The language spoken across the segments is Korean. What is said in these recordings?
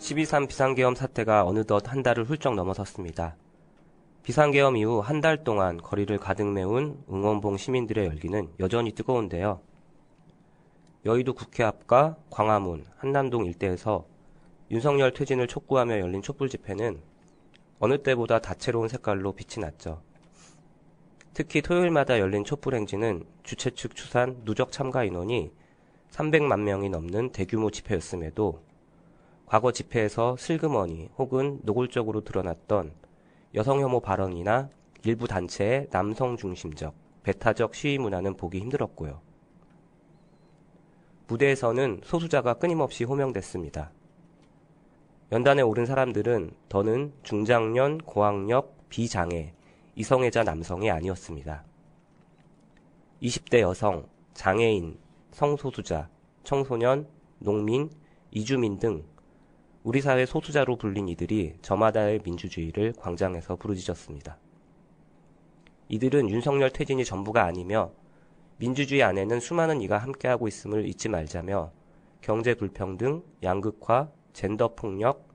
12.3 비상계엄 사태가 어느덧 한 달을 훌쩍 넘어섰습니다. 비상계엄 이후 한 달 동안 거리를 가득 메운 응원봉 시민들의 열기는 여전히 뜨거운데요. 여의도 국회 앞과 광화문, 한남동 일대에서 윤석열 퇴진을 촉구하며 열린 촛불 집회는 어느 때보다 다채로운 색깔로 빛이 났죠. 특히 토요일마다 열린 촛불 행진은 주최 측 추산 누적 참가 인원이 300만 명이 넘는 대규모 집회였음에도 과거 집회에서 슬그머니 혹은 노골적으로 드러났던 여성 혐오 발언이나 일부 단체의 남성 중심적, 배타적 시위 문화는 보기 힘들었고요. 무대에서는 소수자가 끊임없이 호명됐습니다. 연단에 오른 사람들은 더는 중장년, 고학력, 비장애, 이성애자 남성이 아니었습니다. 20대 여성, 장애인, 성소수자, 청소년, 농민, 이주민 등 우리 사회 소수자로 불린 이들이 저마다의 민주주의를 광장에서 부르짖었습니다. 이들은 윤석열 퇴진이 전부가 아니며 민주주의 안에는 수많은 이가 함께하고 있음을 잊지 말자며 경제 불평등, 양극화, 젠더 폭력,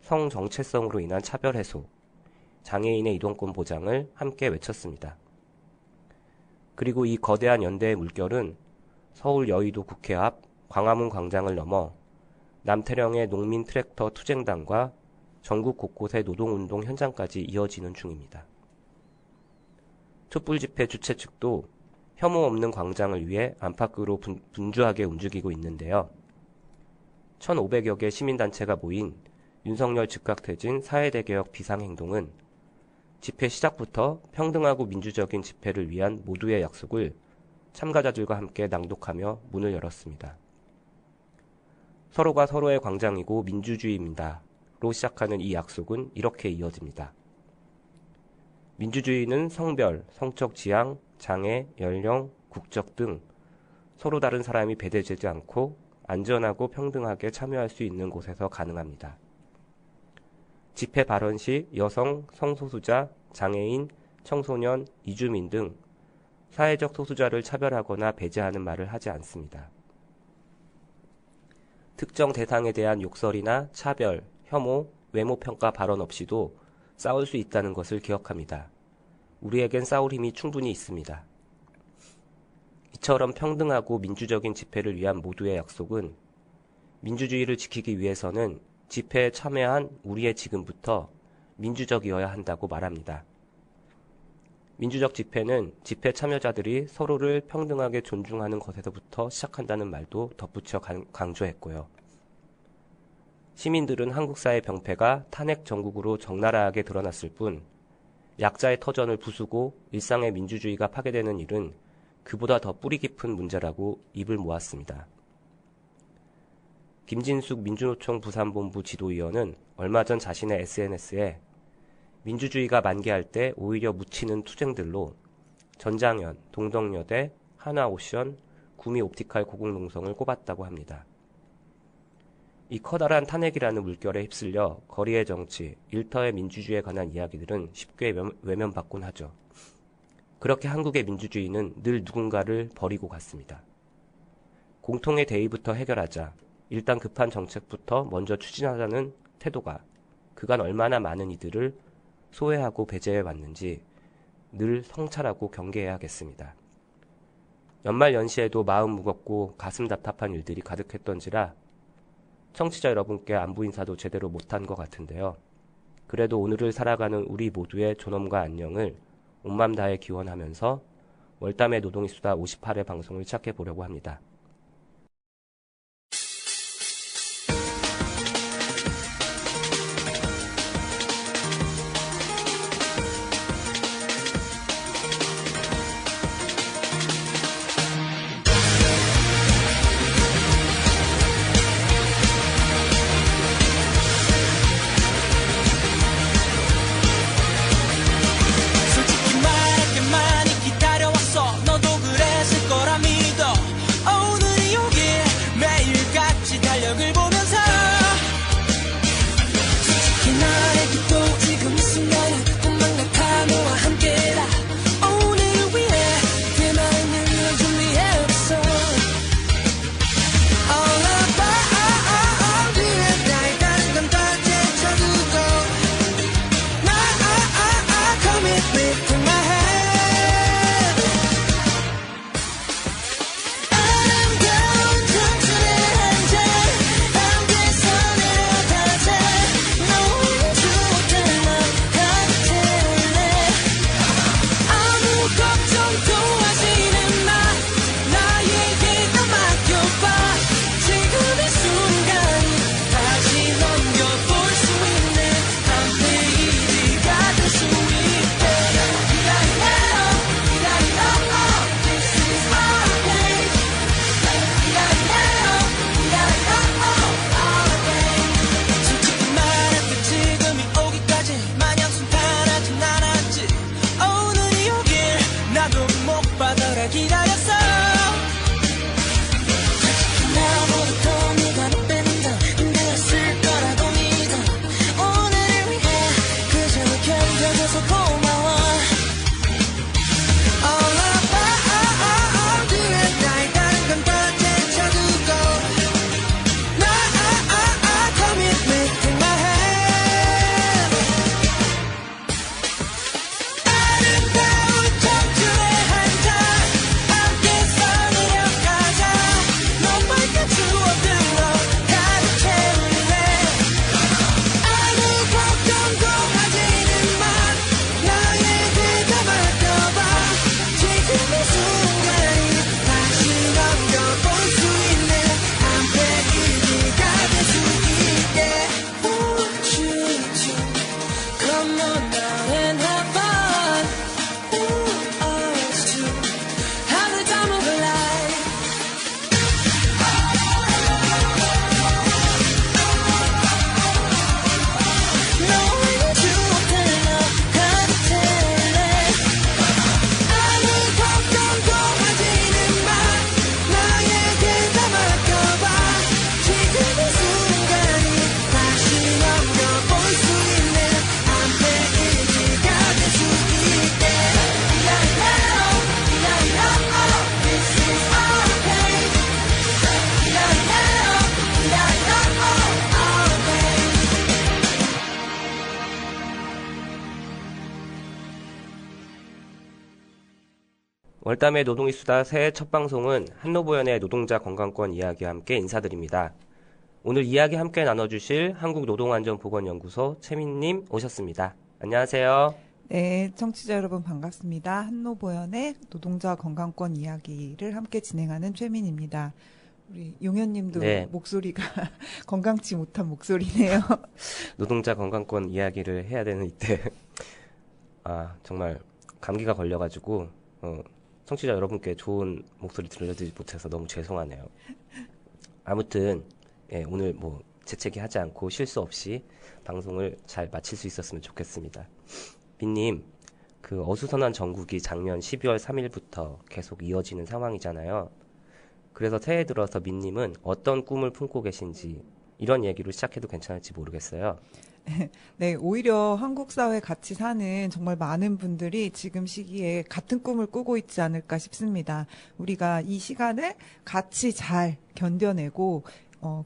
성 정체성으로 인한 차별 해소, 장애인의 이동권 보장을 함께 외쳤습니다. 그리고 이 거대한 연대의 물결은 서울 여의도 국회 앞 광화문 광장을 넘어 남태령의 농민 트랙터 투쟁단과 전국 곳곳의 노동운동 현장까지 이어지는 중입니다. 촛불 집회 주최 측도 혐오 없는 광장을 위해 안팎으로 분주하게 움직이고 있는데요. 1,500여 개 시민단체가 모인 윤석열 즉각퇴진 사회대개혁 비상행동은 집회 시작부터 평등하고 민주적인 집회를 위한 모두의 약속을 참가자들과 함께 낭독하며 문을 열었습니다. 서로가 서로의 광장이고 민주주의입니다. 로 시작하는 이 약속은 이렇게 이어집니다. 민주주의는 성별, 성적 지향, 장애, 연령, 국적 등 서로 다른 사람이 배제되지 않고 안전하고 평등하게 참여할 수 있는 곳에서 가능합니다. 집회 발언 시 여성, 성소수자, 장애인, 청소년, 이주민 등 사회적 소수자를 차별하거나 배제하는 말을 하지 않습니다. 특정 대상에 대한 욕설이나 차별, 혐오, 외모평가 발언 없이도 싸울 수 있다는 것을 기억합니다. 우리에겐 싸울 힘이 충분히 있습니다. 이처럼 평등하고 민주적인 집회를 위한 모두의 약속은 민주주의를 지키기 위해서는 집회에 참여한 우리의 지금부터 민주적이어야 한다고 말합니다. 민주적 집회는 집회 참여자들이 서로를 평등하게 존중하는 것에서부터 시작한다는 말도 덧붙여 강조했고요. 시민들은 한국 사회 병폐가 탄핵 정국으로 적나라하게 드러났을 뿐 약자의 터전을 부수고 일상의 민주주의가 파괴되는 일은 그보다 더 뿌리 깊은 문제라고 입을 모았습니다. 김진숙 민주노총 부산본부 지도위원은 얼마 전 자신의 SNS에 민주주의가 만개할 때 오히려 묻히는 투쟁들로 전장현, 동덕여대, 한화오션, 구미옵티칼 고공농성을 꼽았다고 합니다. 이 커다란 탄핵이라는 물결에 휩쓸려 거리의 정치, 일터의 민주주의에 관한 이야기들은 쉽게 외면받곤 하죠. 그렇게 한국의 민주주의는 늘 누군가를 버리고 갔습니다. 공통의 대의부터 해결하자, 일단 급한 정책부터 먼저 추진하자는 태도가 그간 얼마나 많은 이들을 소외하고 배제해 왔는지 늘 성찰하고 경계해야겠습니다. 연말 연시에도 마음 무겁고 가슴 답답한 일들이 가득했던지라 청취자 여러분께 안부 인사도 제대로 못한 것 같은데요. 그래도 오늘을 살아가는 우리 모두의 존엄과 안녕을 온맘 다해 기원하면서 월담의 노동이 수다 58회 방송을 시작해 보려고 합니다. 솔직히 말할게 많이 기다려왔어. 너도 그랬을 거라 믿어. Oh 월담의 노동이수다 새해 첫 방송은 한노보연의 노동자 건강권 이야기와 함께 인사드립니다. 오늘 이야기 함께 나눠주실 한국노동안전보건연구소 최민님 오셨습니다. 안녕하세요. 네, 청취자 여러분 반갑습니다. 한노보연의 노동자 건강권 이야기를 함께 진행하는 최민입니다. 우리 용현님도 네. 목소리가 건강치 못한 목소리네요. 노동자 건강권 이야기를 해야 되는 이때 정말 감기가 걸려가지고 청취자 여러분께 좋은 목소리 들려드리지 못해서 너무 죄송하네요. 아무튼 오늘 재채기 하지 않고 실수 없이 방송을 잘 마칠 수 있었으면 좋겠습니다. 민님, 그 어수선한 정국이 작년 12월 3일부터 계속 이어지는 상황이잖아요. 그래서 새해 들어서 민님은 어떤 꿈을 품고 계신지 이런 얘기로 시작해도 괜찮을지 모르겠어요. 네, 오히려 한국 사회 같이 사는 정말 많은 분들이 지금 시기에 같은 꿈을 꾸고 있지 않을까 싶습니다. 우리가 이 시간을 같이 잘 견뎌내고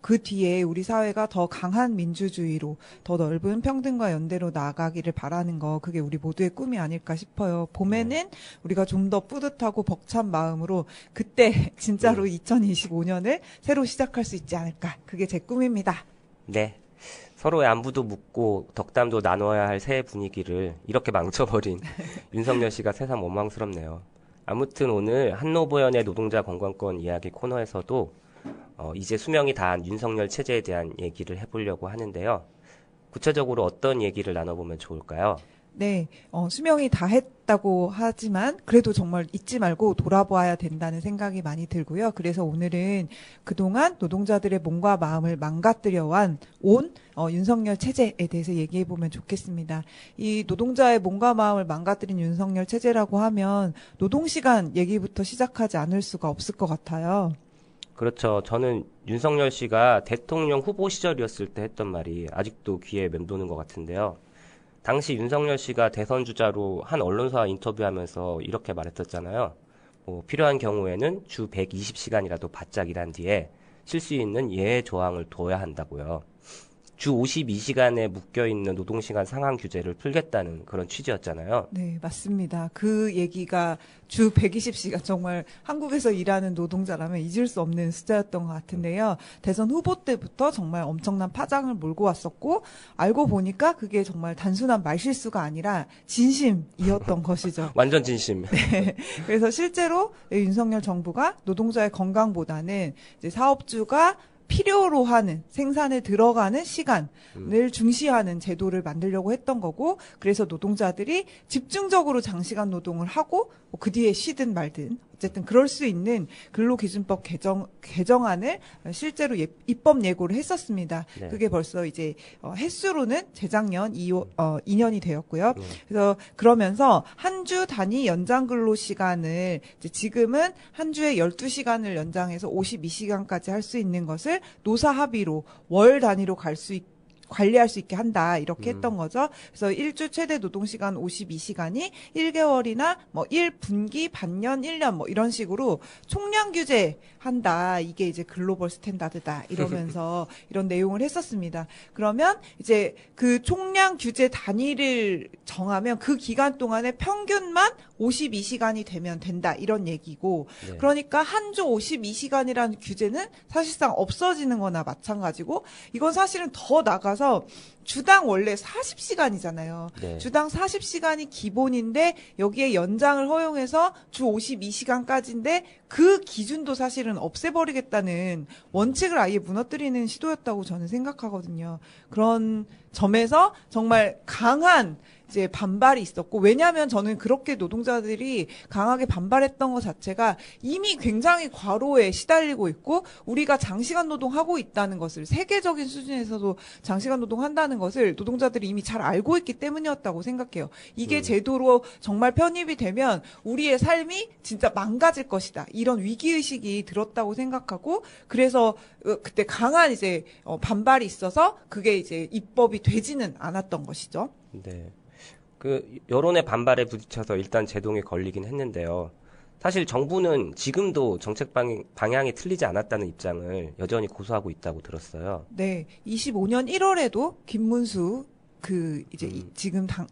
그 뒤에 우리 사회가 더 강한 민주주의로 더 넓은 평등과 연대로 나아가기를 바라는 거, 그게 우리 모두의 꿈이 아닐까 싶어요. 봄에는 우리가 좀 더 뿌듯하고 벅찬 마음으로 그때 진짜로 2025년을 새로 시작할 수 있지 않을까. 그게 제 꿈입니다. 네. 서로의 안부도 묻고 덕담도 나눠야 할 새해 분위기를 이렇게 망쳐버린 윤석열 씨가 새삼 원망스럽네요. 아무튼 오늘 한노보연의 노동자 건강권 이야기 코너에서도 이제 수명이 다한 윤석열 체제에 대한 얘기를 해보려고 하는데요. 구체적으로 어떤 얘기를 나눠보면 좋을까요? 네, 수명이 다했다고 하지만 그래도 정말 잊지 말고 돌아봐야 된다는 생각이 많이 들고요. 그래서 오늘은 그동안 노동자들의 몸과 마음을 망가뜨려온 윤석열 체제에 대해서 얘기해보면 좋겠습니다. 이 노동자의 몸과 마음을 망가뜨린 윤석열 체제라고 하면 노동시간 얘기부터 시작하지 않을 수가 없을 것 같아요. 그렇죠. 저는 윤석열 씨가 대통령 후보 시절이었을 때 했던 말이 아직도 귀에 맴도는 것 같은데요. 당시 윤석열 씨가 대선 주자로 한 언론사와 인터뷰하면서 이렇게 말했었잖아요. 필요한 경우에는 주 120시간이라도 바짝 일한 뒤에 쉴 수 있는 예외 조항을 둬야 한다고요. 주 52시간에 묶여있는 노동시간 상한 규제를 풀겠다는 그런 취지였잖아요. 네, 맞습니다. 그 얘기가 주 120시간 정말 한국에서 일하는 노동자라면 잊을 수 없는 숫자였던 것 같은데요. 대선 후보 때부터 정말 엄청난 파장을 몰고 왔었고 알고 보니까 그게 정말 단순한 말실수가 아니라 진심이었던 것이죠. 완전 진심. 네, 그래서 실제로 윤석열 정부가 노동자의 건강보다는 이제 사업주가 필요로 하는 생산에 들어가는 시간을 중시하는 제도를 만들려고 했던 거고, 그래서 노동자들이 집중적으로 장시간 노동을 하고 그 뒤에 쉬든 말든 어쨌든 그럴 수 있는 근로기준법 개정안을 실제로 입법 예고를 했었습니다. 네. 그게 벌써 이제 횟수로는 재작년 2년이 되었고요. 그래서 그러면서 한 주 단위 연장 근로 시간을 지금은 한 주에 12시간을 연장해서 52시간까지 할 수 있는 것을 노사 합의로 월 단위로 관리할 수 있게 한다, 이렇게 했던 거죠. 그래서 1주 최대 노동시간 52시간이 1개월이나 1분기, 반년, 1년 이런 식으로 총량 규제한다. 이게 이제 글로벌 스탠다드다. 이러면서 이런 내용을 했었습니다. 그러면 이제 그 총량 규제 단위를 정하면 그 기간 동안에 평균만 52시간이 되면 된다. 이런 얘기고. 네. 그러니까 한 주 52시간이라는 규제는 사실상 없어지는 거나 마찬가지고, 이건 사실은 더 나가서 주당 원래 40시간이잖아요. 네. 주당 40시간이 기본인데 여기에 연장을 허용해서 주 52시간까지인데 그 기준도 사실은 없애버리겠다는 원칙을 아예 무너뜨리는 시도였다고 저는 생각하거든요. 그런 점에서 정말 강한 이제 반발이 있었고, 왜냐하면 저는 그렇게 노동자들이 강하게 반발했던 것 자체가 이미 굉장히 과로에 시달리고 있고, 우리가 장시간 노동하고 있다는 것을, 세계적인 수준에서도 장시간 노동한다는 것을 노동자들이 이미 잘 알고 있기 때문이었다고 생각해요. 이게 제도로 정말 편입이 되면 우리의 삶이 진짜 망가질 것이다, 이런 위기의식이 들었다고 생각하고, 그래서 그때 강한 이제 반발이 있어서 그게 이제 입법이 되지는 않았던 것이죠. 네. 그 여론의 반발에 부딪혀서 일단 제동에 걸리긴 했는데요. 사실 정부는 지금도 정책 방향이 틀리지 않았다는 입장을 여전히 고수하고 있다고 들었어요. 네, 25년 1월에도 김문수 이제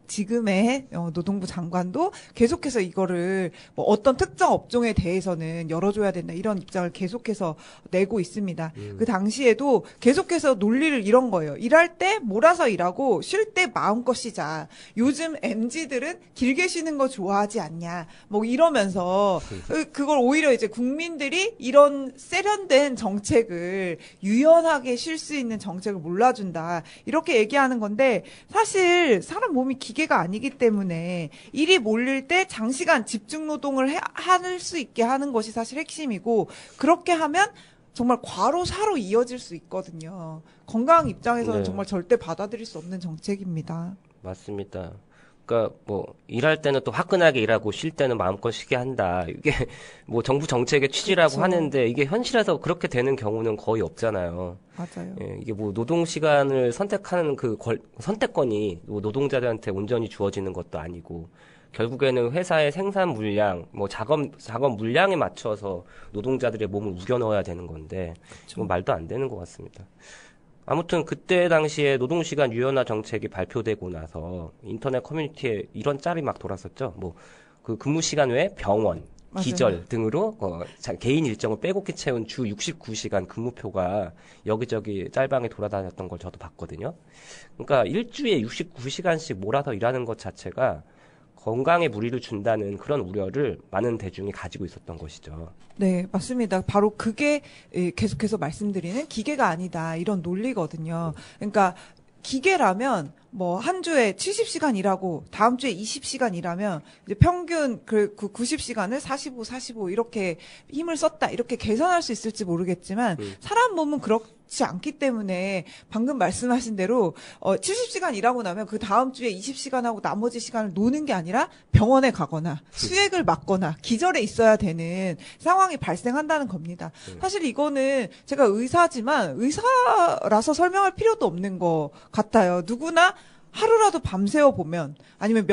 지금의 노동부 장관도 계속해서 이거를 뭐 어떤 특정 업종에 대해서는 열어줘야 된다 이런 입장을 계속해서 내고 있습니다. 그 당시에도 계속해서 논리를 이런 거예요. 일할 때 몰아서 일하고 쉴 때 마음껏 쉬자. 요즘 MZ들은 길게 쉬는 거 좋아하지 않냐. 뭐 이러면서 그걸 오히려 이제 국민들이 이런 세련된 정책을 유연하게 쉴 수 있는 정책을 몰라준다. 이렇게 얘기하는 건데 사실 사람 몸이 기계가 아니기 때문에 일이 몰릴 때 장시간 집중 노동을 할 수 있게 하는 것이 사실 핵심이고 그렇게 하면 정말 과로사로 이어질 수 있거든요. 건강 입장에서는 네. 정말 절대 받아들일 수 없는 정책입니다. 맞습니다. 그러니까 뭐 일할 때는 또 화끈하게 일하고 쉴 때는 마음껏 쉬게 한다. 이게 뭐 정부 정책의 취지라고 그렇죠. 하는데 이게 현실에서 그렇게 되는 경우는 거의 없잖아요. 맞아요. 예, 이게 뭐 노동 시간을 선택하는 그 선택권이 노동자들한테 온전히 주어지는 것도 아니고 결국에는 회사의 생산 물량, 뭐 작업 물량에 맞춰서 노동자들의 몸을 우겨 넣어야 되는 건데 뭐 말도 안 되는 것 같습니다. 아무튼 그때 당시에 노동시간 유연화 정책이 발표되고 나서 인터넷 커뮤니티에 이런 짤이 막 돌았었죠. 뭐 그 근무 시간 외에 병원, 맞아요. 기절 등으로 개인 일정을 빼곡히 채운 주 69시간 근무표가 여기저기 짤방에 돌아다녔던 걸 저도 봤거든요. 그러니까 일주일에 69시간씩 몰아서 일하는 것 자체가 건강에 무리를 준다는 그런 우려를 많은 대중이 가지고 있었던 것이죠. 네, 맞습니다. 바로 그게 계속해서 말씀드리는 기계가 아니다 이런 논리거든요. 그러니까 기계라면 뭐 한 주에 70시간 일하고 다음 주에 20시간 일하면 이제 평균 그 90시간을 45 이렇게 힘을 썼다 이렇게 계산할 수 있을지 모르겠지만 사람 몸은 그렇지 않기 때문에 방금 말씀하신 대로 70시간 일하고 나면 그 다음 주에 20시간 하고 나머지 시간을 노는 게 아니라 병원에 가거나 수액을 맞거나 기절해 있어야 되는 상황이 발생한다는 겁니다. 사실 이거는 제가 의사지만 의사라서 설명할 필요도 없는 것 같아요. 누구나 하루라도 밤새워 보면 아니면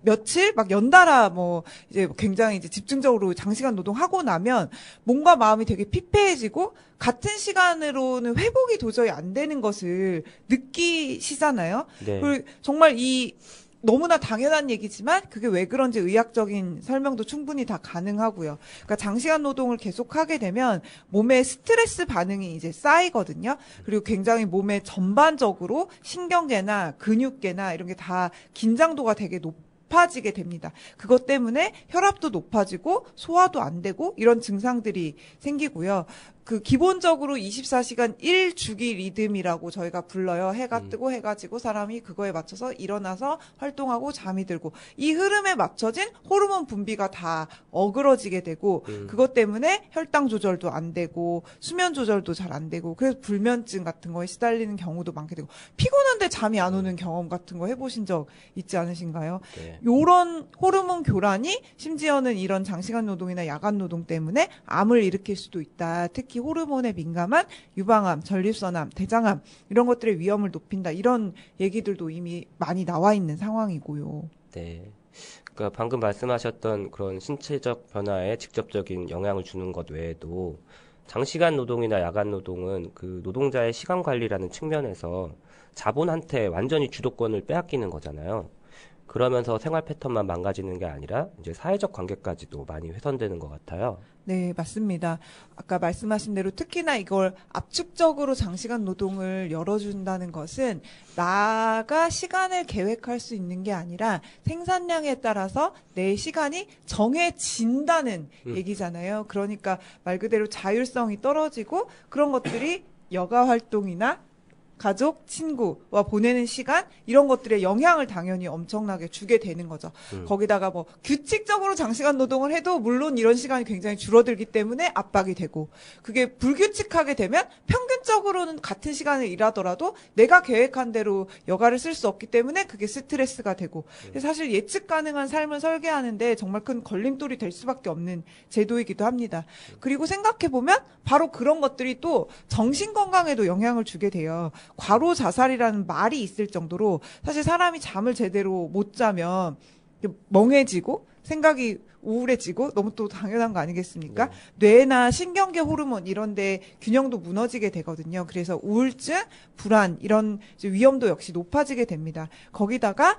며칠 막 연달아 뭐 이제 굉장히 이제 집중적으로 장시간 노동하고 나면 몸과 마음이 되게 피폐해지고 같은 시간으로는 회복이 도저히 안 되는 것을 느끼시잖아요. 네. 그리고 정말 너무나 당연한 얘기지만 그게 왜 그런지 의학적인 설명도 충분히 다 가능하고요. 그러니까 장시간 노동을 계속하게 되면 몸에 스트레스 반응이 이제 쌓이거든요. 그리고 굉장히 몸에 전반적으로 신경계나 근육계나 이런 게 다 긴장도가 되게 높아지게 됩니다. 그것 때문에 혈압도 높아지고 소화도 안 되고 이런 증상들이 생기고요. 그 기본적으로 24시간 1주기 리듬이라고 저희가 불러요. 해가 뜨고 해가 지고 사람이 그거에 맞춰서 일어나서 활동하고 잠이 들고 이 흐름에 맞춰진 호르몬 분비가 다 어그러지게 되고 그것 때문에 혈당 조절도 안 되고 수면 조절도 잘 안 되고 그래서 불면증 같은 거에 시달리는 경우도 많게 되고 피곤한데 잠이 안 오는 경험 같은 거 해보신 적 있지 않으신가요? 네. 요런 호르몬 교란이 심지어는 이런 장시간 노동이나 야간 노동 때문에 암을 일으킬 수도 있다. 특히 호르몬에 민감한 유방암, 전립선암, 대장암 이런 것들의 위험을 높인다. 이런 얘기들도 이미 많이 나와 있는 상황이고요. 네. 그러니까 방금 말씀하셨던 그런 신체적 변화에 직접적인 영향을 주는 것 외에도 장시간 노동이나 야간 노동은 그 노동자의 시간 관리라는 측면에서 자본한테 완전히 주도권을 빼앗기는 거잖아요. 그러면서 생활 패턴만 망가지는 게 아니라 이제 사회적 관계까지도 많이 훼손되는 것 같아요. 네, 맞습니다. 아까 말씀하신 대로 특히나 이걸 압축적으로 장시간 노동을 열어준다는 것은 나가 시간을 계획할 수 있는 게 아니라 생산량에 따라서 내 시간이 정해진다는 얘기잖아요. 그러니까 말 그대로 자율성이 떨어지고 그런 것들이 여가 활동이나 가족, 친구와 보내는 시간 이런 것들에 영향을 당연히 엄청나게 주게 되는 거죠. 거기다가 뭐 규칙적으로 장시간 노동을 해도 물론 이런 시간이 굉장히 줄어들기 때문에 압박이 되고 그게 불규칙하게 되면 평균적으로는 같은 시간을 일하더라도 내가 계획한 대로 여가를 쓸 수 없기 때문에 그게 스트레스가 되고 사실 예측 가능한 삶을 설계하는데 정말 큰 걸림돌이 될 수밖에 없는 제도이기도 합니다. 그리고 생각해보면 바로 그런 것들이 또 정신건강에도 영향을 주게 돼요. 과로 자살이라는 말이 있을 정도로 사실 사람이 잠을 제대로 못 자면 멍해지고 생각이 우울해지고 너무 또 당연한 거 아니겠습니까? 네. 뇌나 신경계 호르몬 이런데 균형도 무너지게 되거든요. 그래서 우울증, 불안 이런 이제 위험도 역시 높아지게 됩니다. 거기다가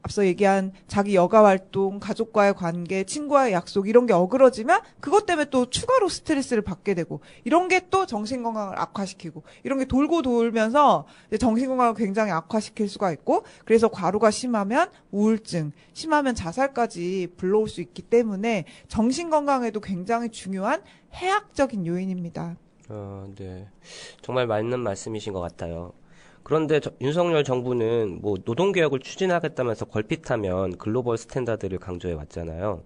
앞서 얘기한 자기 여가 활동, 가족과의 관계, 친구와의 약속 이런 게 어그러지면 그것 때문에 또 추가로 스트레스를 받게 되고 이런 게 또 정신 건강을 악화시키고 이런 게 돌고 돌면서 이제 정신 건강을 굉장히 악화시킬 수가 있고 그래서 과로가 심하면 우울증, 심하면 자살까지 불러올 수 있기 때문에 정신 건강에도 굉장히 중요한 해악적인 요인입니다. 네. 정말 맞는 말씀이신 것 같아요. 그런데 윤석열 정부는 뭐 노동개혁을 추진하겠다면서 걸핏하면 글로벌 스탠다드를 강조해 왔잖아요.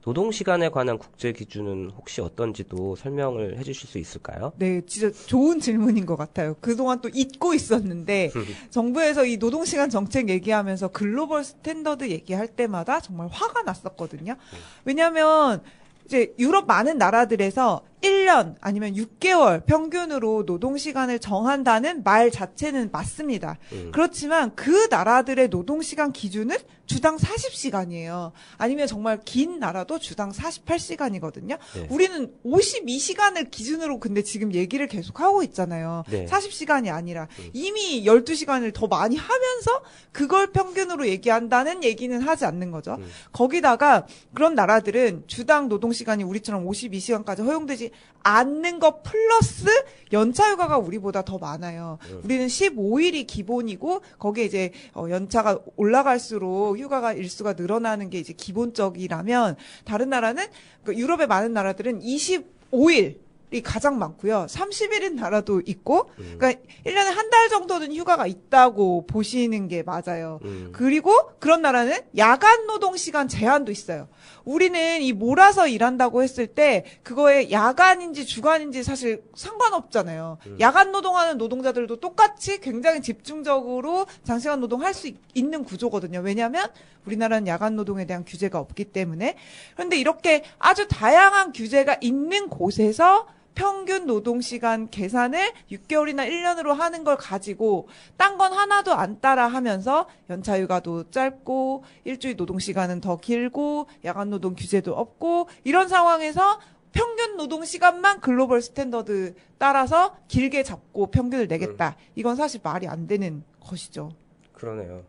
노동시간에 관한 국제 기준은 혹시 어떤지도 설명을 해주실 수 있을까요? 네, 진짜 좋은 질문인 것 같아요. 그동안 또 잊고 있었는데 정부에서 이 노동시간 정책 얘기하면서 글로벌 스탠더드 얘기할 때마다 정말 화가 났었거든요. 왜냐하면 이제 유럽 많은 나라들에서 1년 아니면 6개월 평균으로 노동시간을 정한다는 말 자체는 맞습니다. 그렇지만 그 나라들의 노동시간 기준은 주당 40시간이에요. 아니면 정말 긴 나라도 주당 48시간이거든요. 네. 우리는 52시간을 기준으로 근데 지금 얘기를 계속 하고 있잖아요. 네. 40시간이 아니라 이미 12시간을 더 많이 하면서 그걸 평균으로 얘기한다는 얘기는 하지 않는 거죠. 거기다가 그런 나라들은 주당 노동시간이 우리처럼 52시간까지 허용되지 않는 것 플러스 연차휴가가 우리보다 더 많아요. 우리는 15일이 기본이고 거기에 이제 연차가 올라갈수록 휴가가 일수가 늘어나는 게 이제 기본적이라면 다른 나라는 유럽의 많은 나라들은 25일 이 가장 많고요. 30일인 나라도 있고, 그러니까 1년에 한 달 정도는 휴가가 있다고 보시는 게 맞아요. 그리고 그런 나라는 야간 노동 시간 제한도 있어요. 우리는 이 몰아서 일한다고 했을 때 그거에 야간인지 주간인지 사실 상관없잖아요. 야간 노동하는 노동자들도 똑같이 굉장히 집중적으로 장시간 노동할 수 있는 구조거든요. 왜냐하면 우리나라는 야간 노동에 대한 규제가 없기 때문에. 그런데 이렇게 아주 다양한 규제가 있는 곳에서 평균 노동시간 계산을 6개월이나 1년으로 하는 걸 가지고 딴 건 하나도 안 따라 하면서 연차휴가도 짧고 일주일 노동시간은 더 길고 야간 노동 규제도 없고 이런 상황에서 평균 노동시간만 글로벌 스탠더드 따라서 길게 잡고 평균을 내겠다. 이건 사실 말이 안 되는 것이죠. 그러네요.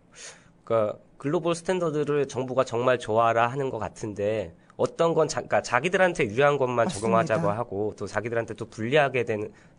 그러니까 글로벌 스탠더드를 정부가 정말 좋아라 하는 것 같은데 어떤 건 그러니까 자기들한테 유리한 것만 맞습니다. 적용하자고 하고 또 자기들한테 또 불리하게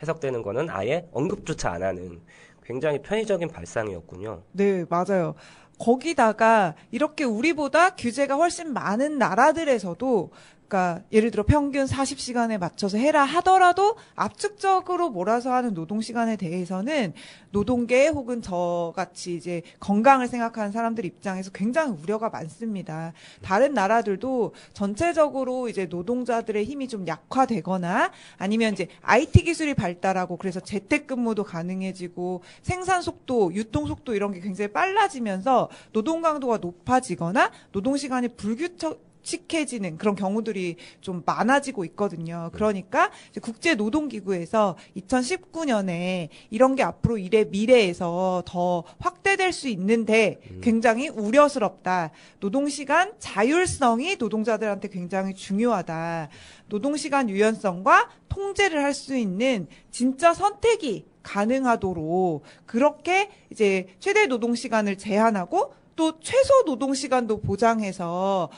해석되는 거는 아예 언급조차 안 하는 굉장히 편의적인 발상이었군요. 네, 맞아요. 거기다가 이렇게 우리보다 규제가 훨씬 많은 나라들에서도 그러니까 예를 들어 평균 40시간에 맞춰서 해라 하더라도 압축적으로 몰아서 하는 노동시간에 대해서는 노동계 혹은 저같이 이제 건강을 생각하는 사람들 입장에서 굉장히 우려가 많습니다. 다른 나라들도 전체적으로 이제 노동자들의 힘이 좀 약화되거나 아니면 이제 IT 기술이 발달하고 그래서 재택근무도 가능해지고 생산 속도, 유통 속도 이런 게 굉장히 빨라지면서 노동 강도가 높아지거나 노동시간이 불규칙해지는 그런 경우들이 좀 많아지고 있거든요. 그러니까 이제 국제노동기구에서 2019년에 이런 게 앞으로 미래에서 더 확대될 수 있는데 굉장히 우려스럽다. 노동시간 자율성이 노동자들한테 굉장히 중요하다. 노동시간 유연성과 통제를 할 수 있는 진짜 선택이 가능하도록 그렇게 이제 최대 노동시간을 제한하고 또 최소 노동시간도 보장해서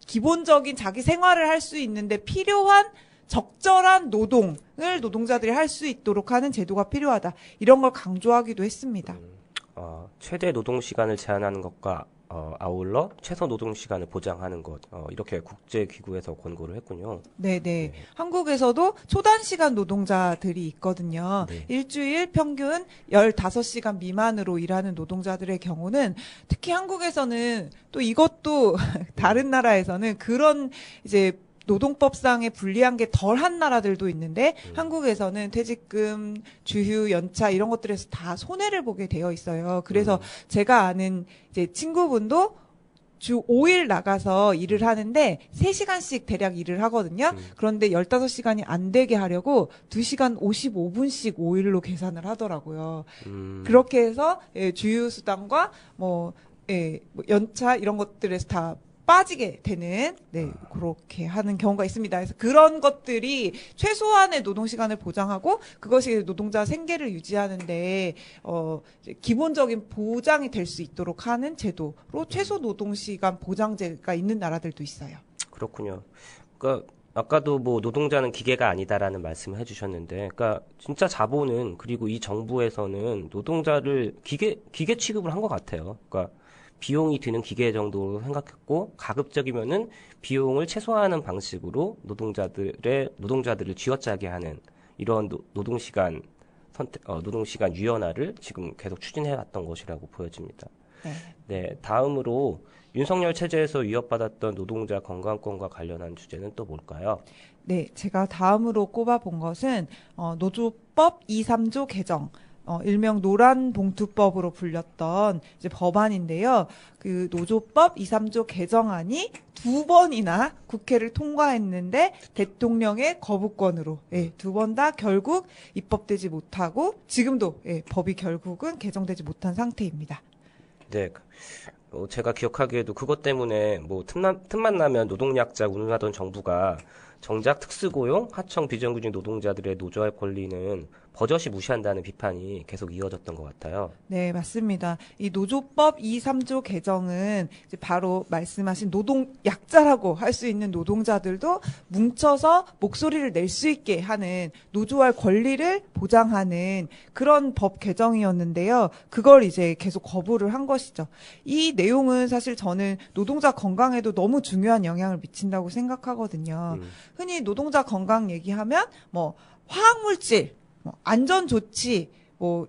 기본적인 자기 생활을 할 수 있는데 필요한 적절한 노동을 노동자들이 할 수 있도록 하는 제도가 필요하다. 이런 걸 강조하기도 했습니다. 최대 노동시간을 제한하는 것과 아울러 최소 노동시간을 보장하는 것 이렇게 국제기구에서 권고를 했군요. 네네. 네. 한국에서도 초단시간 노동자들이 있거든요. 네. 일주일 평균 15시간 미만으로 일하는 노동자들의 경우는 특히 한국에서는 또 이것도 다른 나라에서는 그런 이제 노동법상에 불리한 게 덜한 나라들도 있는데 한국에서는 퇴직금, 주휴, 연차 이런 것들에서 다 손해를 보게 되어 있어요. 그래서 제가 아는 이제 친구분도 주 5일 나가서 일을 하는데 3시간씩 대략 일을 하거든요. 그런데 15시간이 안 되게 하려고 2시간 55분씩 5일로 계산을 하더라고요. 그렇게 해서 주휴 수당과 뭐 연차 이런 것들에서 다 빠지게 되는 그렇게 하는 경우가 있습니다. 그래서 그런 것들이 최소한의 노동 시간을 보장하고 그것이 노동자 생계를 유지하는데 이제 기본적인 보장이 될 수 있도록 하는 제도로 최소 노동 시간 보장제가 있는 나라들도 있어요. 그렇군요. 그러니까 아까도 뭐 노동자는 기계가 아니다라는 말씀을 해주셨는데, 그러니까 진짜 자본은 그리고 이 정부에서는 노동자를 기계 취급을 한 것 같아요. 그러니까 비용이 드는 기계 정도로 생각했고 가급적이면은 비용을 최소화하는 방식으로 노동자들을 쥐어짜게 하는 이런 노동시간 노동시간 유연화를 지금 계속 추진해왔던 것이라고 보여집니다. 네, 다음으로 윤석열 체제에서 위협받았던 노동자 건강권과 관련한 주제는 또 뭘까요? 네, 제가 다음으로 꼽아본 것은 노조법 2, 3조 개정. 일명 노란봉투법으로 불렸던 이제 법안인데요. 그 노조법 2, 3조 개정안이 2번이나 국회를 통과했는데 대통령의 거부권으로 2번 다 결국 입법되지 못하고 지금도 법이 결국은 개정되지 못한 상태입니다. 네. 제가 기억하기에도 그것 때문에 뭐 틈만 나면 노동약자 운운하던 정부가 정작 특수고용, 하청 비정규직 노동자들의 노조할 권리는 버젓이 무시한다는 비판이 계속 이어졌던 것 같아요. 네, 맞습니다. 이 노조법 2, 3조 개정은 이제 바로 말씀하신 노동약자라고 할 수 있는 노동자들도 뭉쳐서 목소리를 낼 수 있게 하는 노조할 권리를 보장하는 그런 법 개정이었는데요. 그걸 이제 계속 거부를 한 것이죠. 이 내용은 사실 저는 노동자 건강에도 너무 중요한 영향을 미친다고 생각하거든요. 흔히 노동자 건강 얘기하면 뭐 화학물질, 안전조치,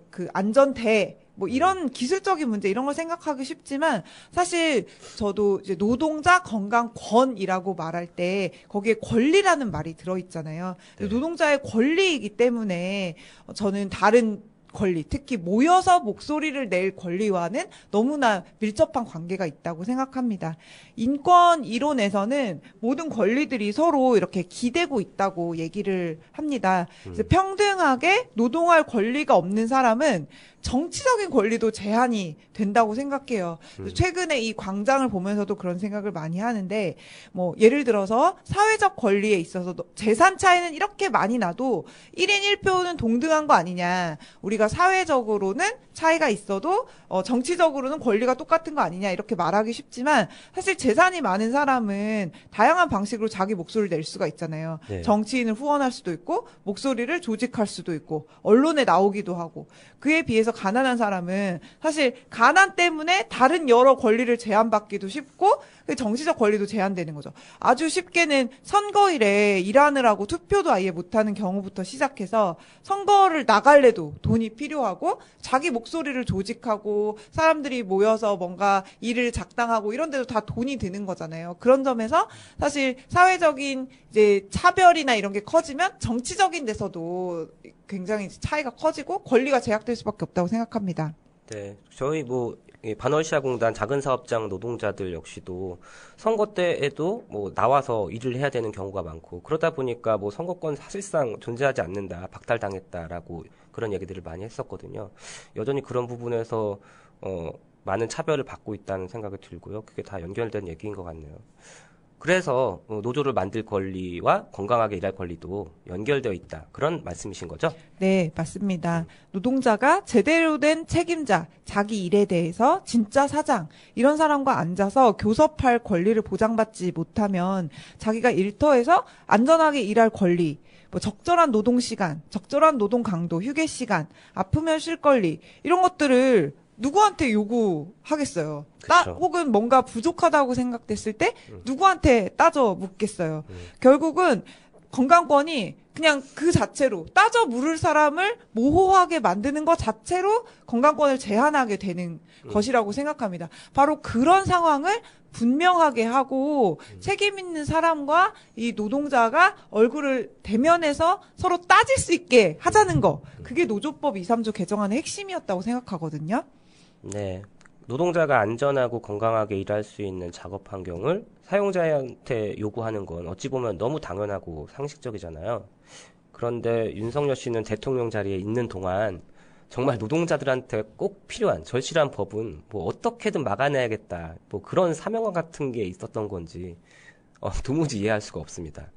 그 안전대, 이런 기술적인 문제, 이런 걸 생각하기 쉽지만, 사실 저도 이제 노동자 건강권이라고 말할 때, 거기에 권리라는 말이 들어있잖아요. 네. 노동자의 권리이기 때문에, 저는 다른 권리, 특히 모여서 목소리를 낼 권리와는 너무나 밀접한 관계가 있다고 생각합니다. 인권 이론에서는 모든 권리들이 서로 이렇게 기대고 있다고 얘기를 합니다. 그래서 평등하게 노동할 권리가 없는 사람은 정치적인 권리도 제한이 된다고 생각해요. 최근에 이 광장을 보면서도 그런 생각을 많이 하는데, 예를 들어서 사회적 권리에 있어서 재산 차이는 이렇게 많이 나도 1인 1표는 동등한 거 아니냐. 우리가 사회적으로는 차이가 있어도 정치적으로는 권리가 똑같은 거 아니냐 이렇게 말하기 쉽지만 사실 재산이 많은 사람은 다양한 방식으로 자기 목소리를 낼 수가 있잖아요. 네. 정치인을 후원할 수도 있고 목소리를 조직할 수도 있고 언론에 나오기도 하고 그에 비해서 가난한 사람은 사실 가난 때문에 다른 여러 권리를 제한받기도 쉽고 정치적 권리도 제한되는 거죠. 아주 쉽게는 선거일에 일하느라고 투표도 아예 못하는 경우부터 시작해서 선거를 나갈래도 돈이 필요하고 자기 목소리를 조직하고 사람들이 모여서 뭔가 일을 작당하고 이런 데도 다 돈이 드는 거잖아요. 그런 점에서 사실 사회적인 이제 차별이나 이런 게 커지면 정치적인 데서도 굉장히 차이가 커지고 권리가 제약될 수밖에 없다고 생각합니다. 네, 저희 반월시아공단 작은사업장 노동자들 역시도 선거 때에도 나와서 일을 해야 되는 경우가 많고 그러다 보니까 선거권 사실상 존재하지 않는다, 박탈당했다라고 그런 얘기들을 많이 했었거든요. 여전히 그런 부분에서 많은 차별을 받고 있다는 생각이 들고요. 그게 다 연결된 얘기인 것 같네요. 그래서 노조를 만들 권리와 건강하게 일할 권리도 연결되어 있다. 그런 말씀이신 거죠? 네, 맞습니다. 노동자가 제대로 된 책임자, 자기 일에 대해서 진짜 사장, 이런 사람과 앉아서 교섭할 권리를 보장받지 못하면 자기가 일터에서 안전하게 일할 권리, 적절한 노동 시간, 적절한 노동 강도, 휴게 시간, 아프면 쉴 권리, 이런 것들을 누구한테 요구하겠어요? 그쵸. 혹은 뭔가 부족하다고 생각됐을 때 누구한테 따져 묻겠어요? 결국은 건강권이 그냥 그 자체로 따져 물을 사람을 모호하게 만드는 것 자체로 건강권을 제한하게 되는 것이라고 생각합니다. 바로 그런 상황을 분명하게 하고 책임 있는 사람과 이 노동자가 얼굴을 대면해서 서로 따질 수 있게 하자는 거. 그게 노조법 2, 3조 개정안의 핵심이었다고 생각하거든요. 네. 노동자가 안전하고 건강하게 일할 수 있는 작업 환경을 사용자한테 요구하는 건 어찌 보면 너무 당연하고 상식적이잖아요. 그런데 윤석열 씨는 대통령 자리에 있는 동안 정말 노동자들한테 꼭 필요한 절실한 법은 뭐 어떻게든 막아내야겠다. 뭐 그런 사명감 같은 게 있었던 건지 도무지 이해할 수가 없습니다.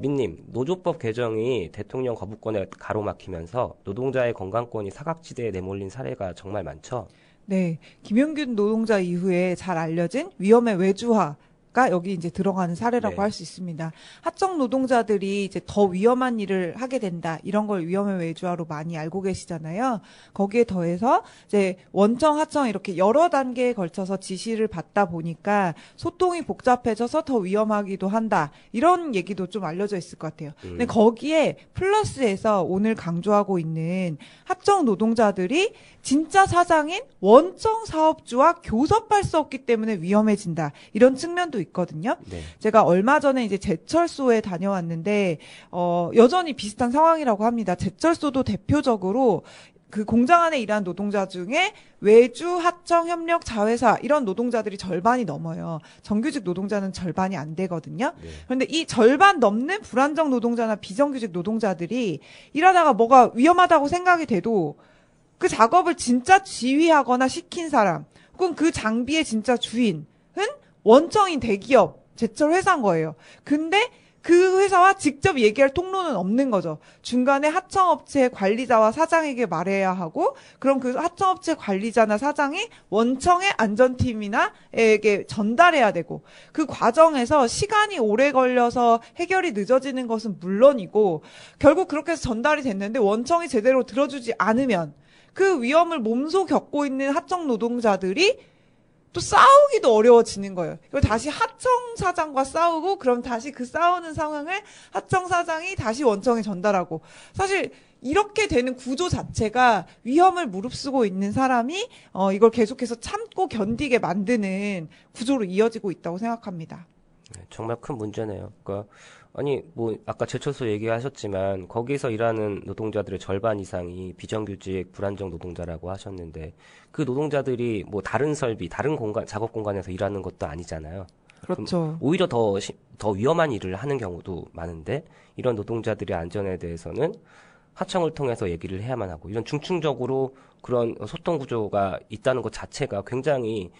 민님, 노조법 개정이 대통령 거부권에 가로막히면서 노동자의 건강권이 사각지대에 내몰린 사례가 정말 많죠? 네, 김용균 노동자 이후에 잘 알려진 위험의 외주화가 여기 이제 들어가는 사례라고 네. 할 수 있습니다. 하청 노동자들이 이제 더 위험한 일을 하게 된다. 이런 걸 위험의 외주화로 많이 알고 계시잖아요. 거기에 더해서 이제 원청, 하청 이렇게 여러 단계에 걸쳐서 지시를 받다 보니까 소통이 복잡해져서 더 위험하기도 한다. 이런 얘기도 좀 알려져 있을 것 같아요. 근데 거기에 플러스해서 오늘 강조하고 있는 하청 노동자들이 진짜 사장인 원청 사업주와 교섭할 수 없기 때문에 위험해진다. 이런 측면도 있거든요. 네. 제가 얼마 전에 이제 제철소에 다녀왔는데, 여전히 비슷한 상황이라고 합니다. 제철소도 대표적으로 그 공장 안에 일하는 노동자 중에 외주, 하청, 협력, 자회사 이런 노동자들이 절반이 넘어요. 정규직 노동자는 절반이 안 되거든요. 네. 그런데 이 절반 넘는 불안정 노동자나 비정규직 노동자들이 일하다가 뭐가 위험하다고 생각이 돼도 그 작업을 진짜 지휘하거나 시킨 사람, 혹은 그 장비의 진짜 주인은 원청인 대기업, 제철 회사인 거예요. 근데 그 회사와 직접 얘기할 통로는 없는 거죠. 중간에 하청업체 관리자와 사장에게 말해야 하고, 그럼 그 하청업체 관리자나 사장이 원청의 안전팀이나에게 전달해야 되고, 그 과정에서 시간이 오래 걸려서 해결이 늦어지는 것은 물론이고, 결국 그렇게 해서 전달이 됐는데 원청이 제대로 들어주지 않으면 그 위험을 몸소 겪고 있는 하청 노동자들이 또 싸우기도 어려워지는 거예요. 이거 다시 하청 사장과 싸우고, 그럼 다시 그 싸우는 상황을 하청 사장이 다시 원청에 전달하고. 사실 이렇게 되는 구조 자체가 위험을 무릅쓰고 있는 사람이 이걸 계속해서 참고 견디게 만드는 구조로 이어지고 있다고 생각합니다. 네, 정말 큰 문제네요. 그러니까 아니 뭐 아까 제철소 얘기하셨지만 거기서 일하는 노동자들의 절반 이상이 비정규직 불안정 노동자라고 하셨는데 그 노동자들이 뭐 다른 설비, 다른 공간, 작업 공간에서 일하는 것도 아니잖아요. 그렇죠. 오히려 더 위험한 일을 하는 경우도 많은데 이런 노동자들의 안전에 대해서는 하청을 통해서 얘기를 해야만 하고 이런 중층적으로 그런 소통 구조가 있다는 것 자체가 굉장히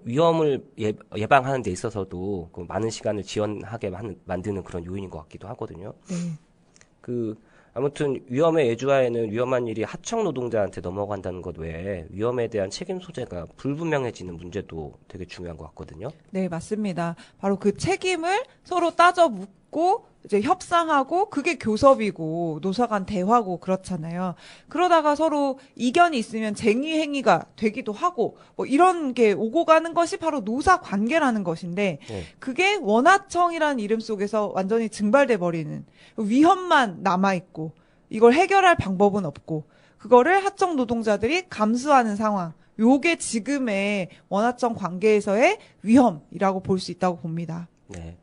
위험을 예방하는 데 있어서도 그 많은 시간을 지연하게 만드는 그런 요인인 것 같기도 하거든요. 네. 아무튼 위험의 예주화에는 위험한 일이 하청 노동자한테 넘어간다는 것 외에 위험에 대한 책임 소재가 불분명해지는 문제도 되게 중요한 것 같거든요. 네, 맞습니다. 바로 그 책임을 서로 따져 묻고 이제 협상하고 그게 교섭이고 노사 간 대화고 그렇잖아요. 그러다가 서로 이견이 있으면 쟁의 행위가 되기도 하고 뭐 이런 게 오고 가는 것이 바로 노사 관계라는 것인데 네. 그게 원하청이라는 이름 속에서 완전히 증발돼 버리는 위험만 남아 있고 이걸 해결할 방법은 없고 그거를 하청 노동자들이 감수하는 상황. 요게 지금의 원하청 관계에서의 위험이라고 볼 수 있다고 봅니다. 네.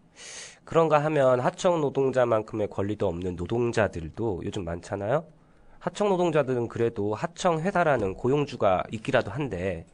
그런가 하면 하청 노동자만큼의 권리도 없는 노동자들도 요즘 많잖아요. 하청 노동자들은 그래도 하청 회사라는 고용주가 있기라도 한데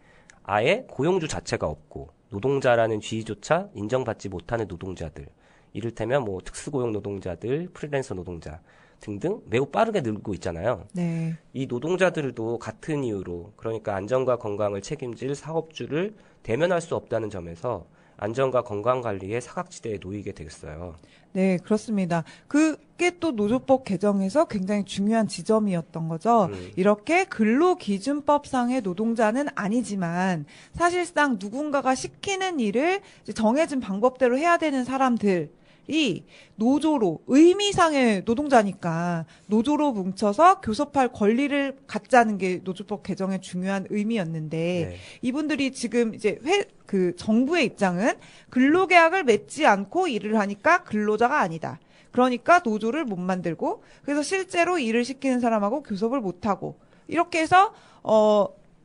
아예 고용주 자체가 없고 노동자라는 지위조차 인정받지 못하는 노동자들, 이를테면 뭐 특수고용 노동자들, 프리랜서 노동자 등등 매우 빠르게 늘고 있잖아요. 네. 이 노동자들도 같은 이유로, 그러니까 안전과 건강을 책임질 사업주를 대면할 수 없다는 점에서 안전과 건강 관리의 사각지대에 놓이게 되겠어요. 네, 그렇습니다. 그게 또 노조법 개정에서 굉장히 중요한 지점이었던 거죠. 이렇게 근로기준법상의 노동자는 아니지만 사실상 누군가가 시키는 일을 이제 정해진 방법대로 해야 되는 사람들 이 노조로 의미상의 노동자니까 노조로 뭉쳐서 교섭할 권리를 갖자는 게 노조법 개정의 중요한 의미였는데 네. 이분들이 지금 이제 정부의 입장은 근로계약을 맺지 않고 일을 하니까 근로자가 아니다. 그러니까 노조를 못 만들고 그래서 실제로 일을 시키는 사람하고 교섭을 못 하고 이렇게 해서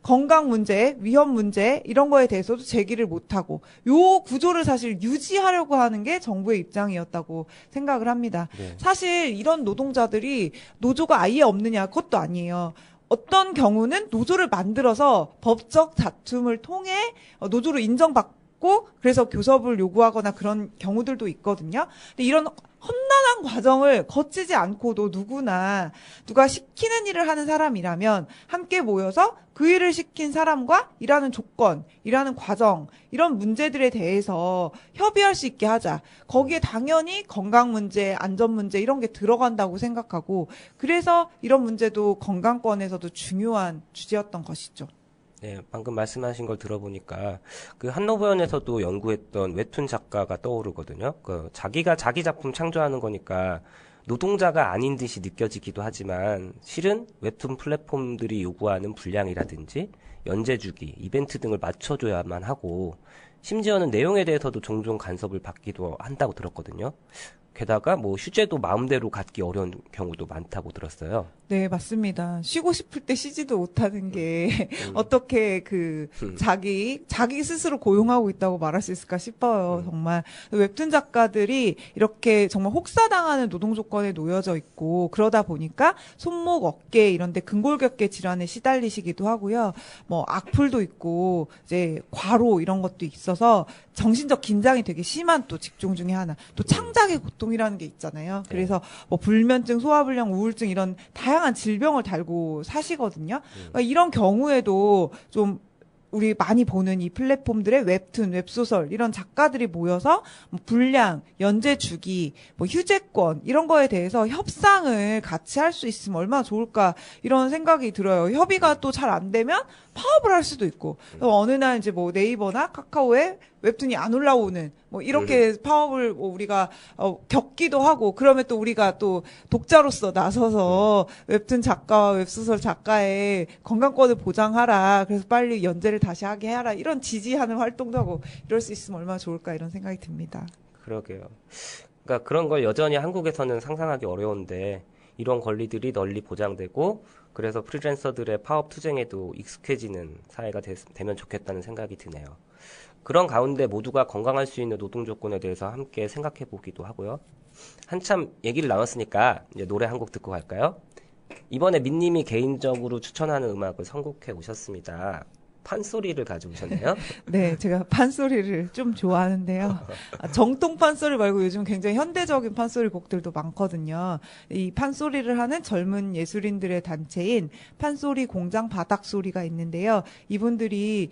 건강 문제, 위험 문제 이런 거에 대해서도 제기를 못하고 요 구조를 사실 유지하려고 하는 게 정부의 입장이었다고 생각을 합니다. 네. 사실 이런 노동자들이 노조가 아예 없느냐 그것도 아니에요. 어떤 경우는 노조를 만들어서 법적 다툼을 통해 노조로 인정받고 그래서 교섭을 요구하거나 그런 경우들도 있거든요. 근데 이런 험난한 이런 과정을 거치지 않고도 누구나 누가 시키는 일을 하는 사람이라면 함께 모여서 그 일을 시킨 사람과 일하는 조건, 일하는 과정, 이런 문제들에 대해서 협의할 수 있게 하자. 거기에 당연히 건강 문제, 안전 문제 이런 게 들어간다고 생각하고 그래서 이런 문제도 건강권에서도 중요한 주제였던 것이죠. 네, 방금 말씀하신 걸 들어보니까 그 한노부연에서도 연구했던 웹툰 작가가 떠오르거든요. 자기가 자기 작품 창조하는 거니까 노동자가 아닌 듯이 느껴지기도 하지만 실은 웹툰 플랫폼들이 요구하는 분량이라든지 연재 주기, 이벤트 등을 맞춰줘야만 하고 심지어는 내용에 대해서도 종종 간섭을 받기도 한다고 들었거든요. 게다가 뭐 휴재도 마음대로 갖기 어려운 경우도 많다고 들었어요. 네, 맞습니다. 쉬고 싶을 때 쉬지도 못하는 게 어떻게 자기 스스로 고용하고 있다고 말할 수 있을까 싶어요. 정말 웹툰 작가들이 이렇게 정말 혹사당하는 노동 조건에 놓여져 있고 그러다 보니까 손목, 어깨 이런 데 근골격계 질환에 시달리시기도 하고요. 뭐 악플도 있고 이제 과로 이런 것도 있어서 정신적 긴장이 되게 심한 또 직종 중에 하나. 또 창작의 고통이라는 게 있잖아요. 그래서 뭐 불면증, 소화불량, 우울증 이런 다양한 질병을 달고 사시거든요. 그러니까 이런 경우에도 좀 우리 많이 보는 이 플랫폼들의 웹툰, 웹소설 이런 작가들이 모여서 뭐 분량, 연재 주기, 뭐 휴재권 이런 거에 대해서 협상을 같이 할 수 있으면 얼마나 좋을까 이런 생각이 들어요. 협의가 또 잘 안 되면 파업을 할 수도 있고 어느 날 이제 뭐 네이버나 카카오에 웹툰이 안 올라오는 뭐 이렇게 파업을 뭐 우리가 겪기도 하고 그러면 또 우리가 또 독자로서 나서서 웹툰 작가와 웹소설 작가의 건강권을 보장하라. 그래서 빨리 연재를 다시 하게 하라. 이런 지지하는 활동도 하고 이럴 수 있으면 얼마나 좋을까 이런 생각이 듭니다. 그러게요. 그러니까 그런 걸 여전히 한국에서는 상상하기 어려운데 이런 권리들이 널리 보장되고 그래서 프리랜서들의 파업 투쟁에도 익숙해지는 사회가 되면 좋겠다는 생각이 드네요. 그런 가운데 모두가 건강할 수 있는 노동 조건에 대해서 함께 생각해 보기도 하고요. 한참 얘기를 나눴으니까 이제 노래 한 곡 듣고 갈까요? 이번에 민님이 개인적으로 추천하는 음악을 선곡해 오셨습니다. 판소리를 가져오셨네요. 네, 제가 판소리를 좀 좋아하는데요. 정통 판소리 말고 요즘 굉장히 현대적인 판소리 곡들도 많거든요. 이 판소리를 하는 젊은 예술인들의 단체인 판소리 공장 바닥소리가 있는데요. 이분들이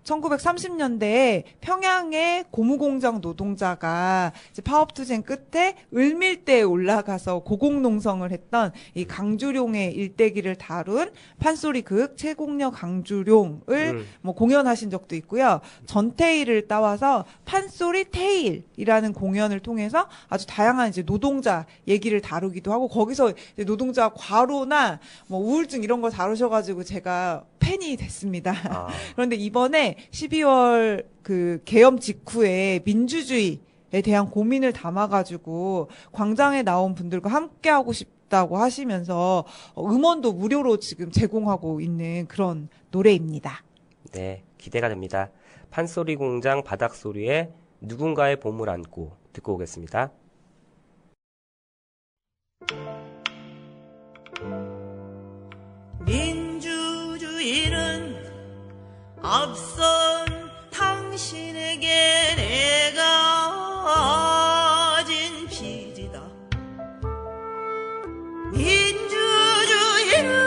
1930년대에 평양의 고무공장 노동자가 이제 파업투쟁 끝에 을밀대에 올라가서 고공농성을 했던 이 강주룡의 일대기를 다룬 판소리 극 최공녀 강주룡을 뭐 공연하신 적도 있고요. 전태일을 따와서 판소리 테일이라는 공연을 통해서 아주 다양한 이제 노동자 얘기를 다루기도 하고 거기서 이제 노동자 과로나 뭐 우울증 이런 걸 다루셔가지고 제가 팬이 됐습니다. 그런데 이번에 12월 그 계엄 직후에 민주주의에 대한 고민을 담아가지고 광장에 나온 분들과 함께하고 싶다고 하시면서 음원도 무료로 지금 제공하고 있는 그런 노래입니다. 네, 기대가 됩니다. 판소리 공장 바닥소리에 누군가의 봄을 안고 듣고 오겠습니다. 민주주의는 앞선 당신에게 내가 진 빚이다. 민주주의는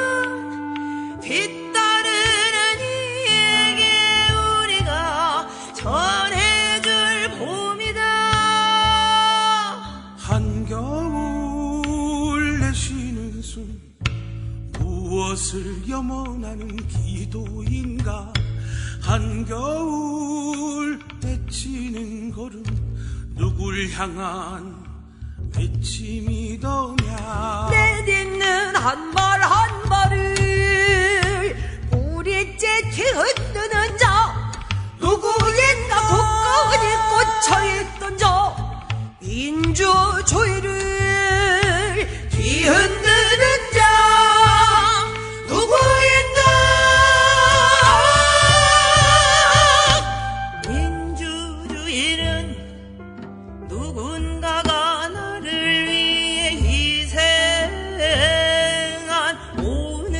뒤따르는 이에게 우리가 전해줄 봄이다. 한겨울 내쉬는 숨 무엇을 염원하는 기도인가. 한겨울 외치는 걸음 누굴 향한 외침이더냐. 내딛는 한 발 한 발을 뿌리째 흔드는 자 누구인가 굳건히 꽂혀있던 자 민주주의를 뒤흔드는 자 누구인가. 민주주의는 누군가가 나를 위해 희생한 오늘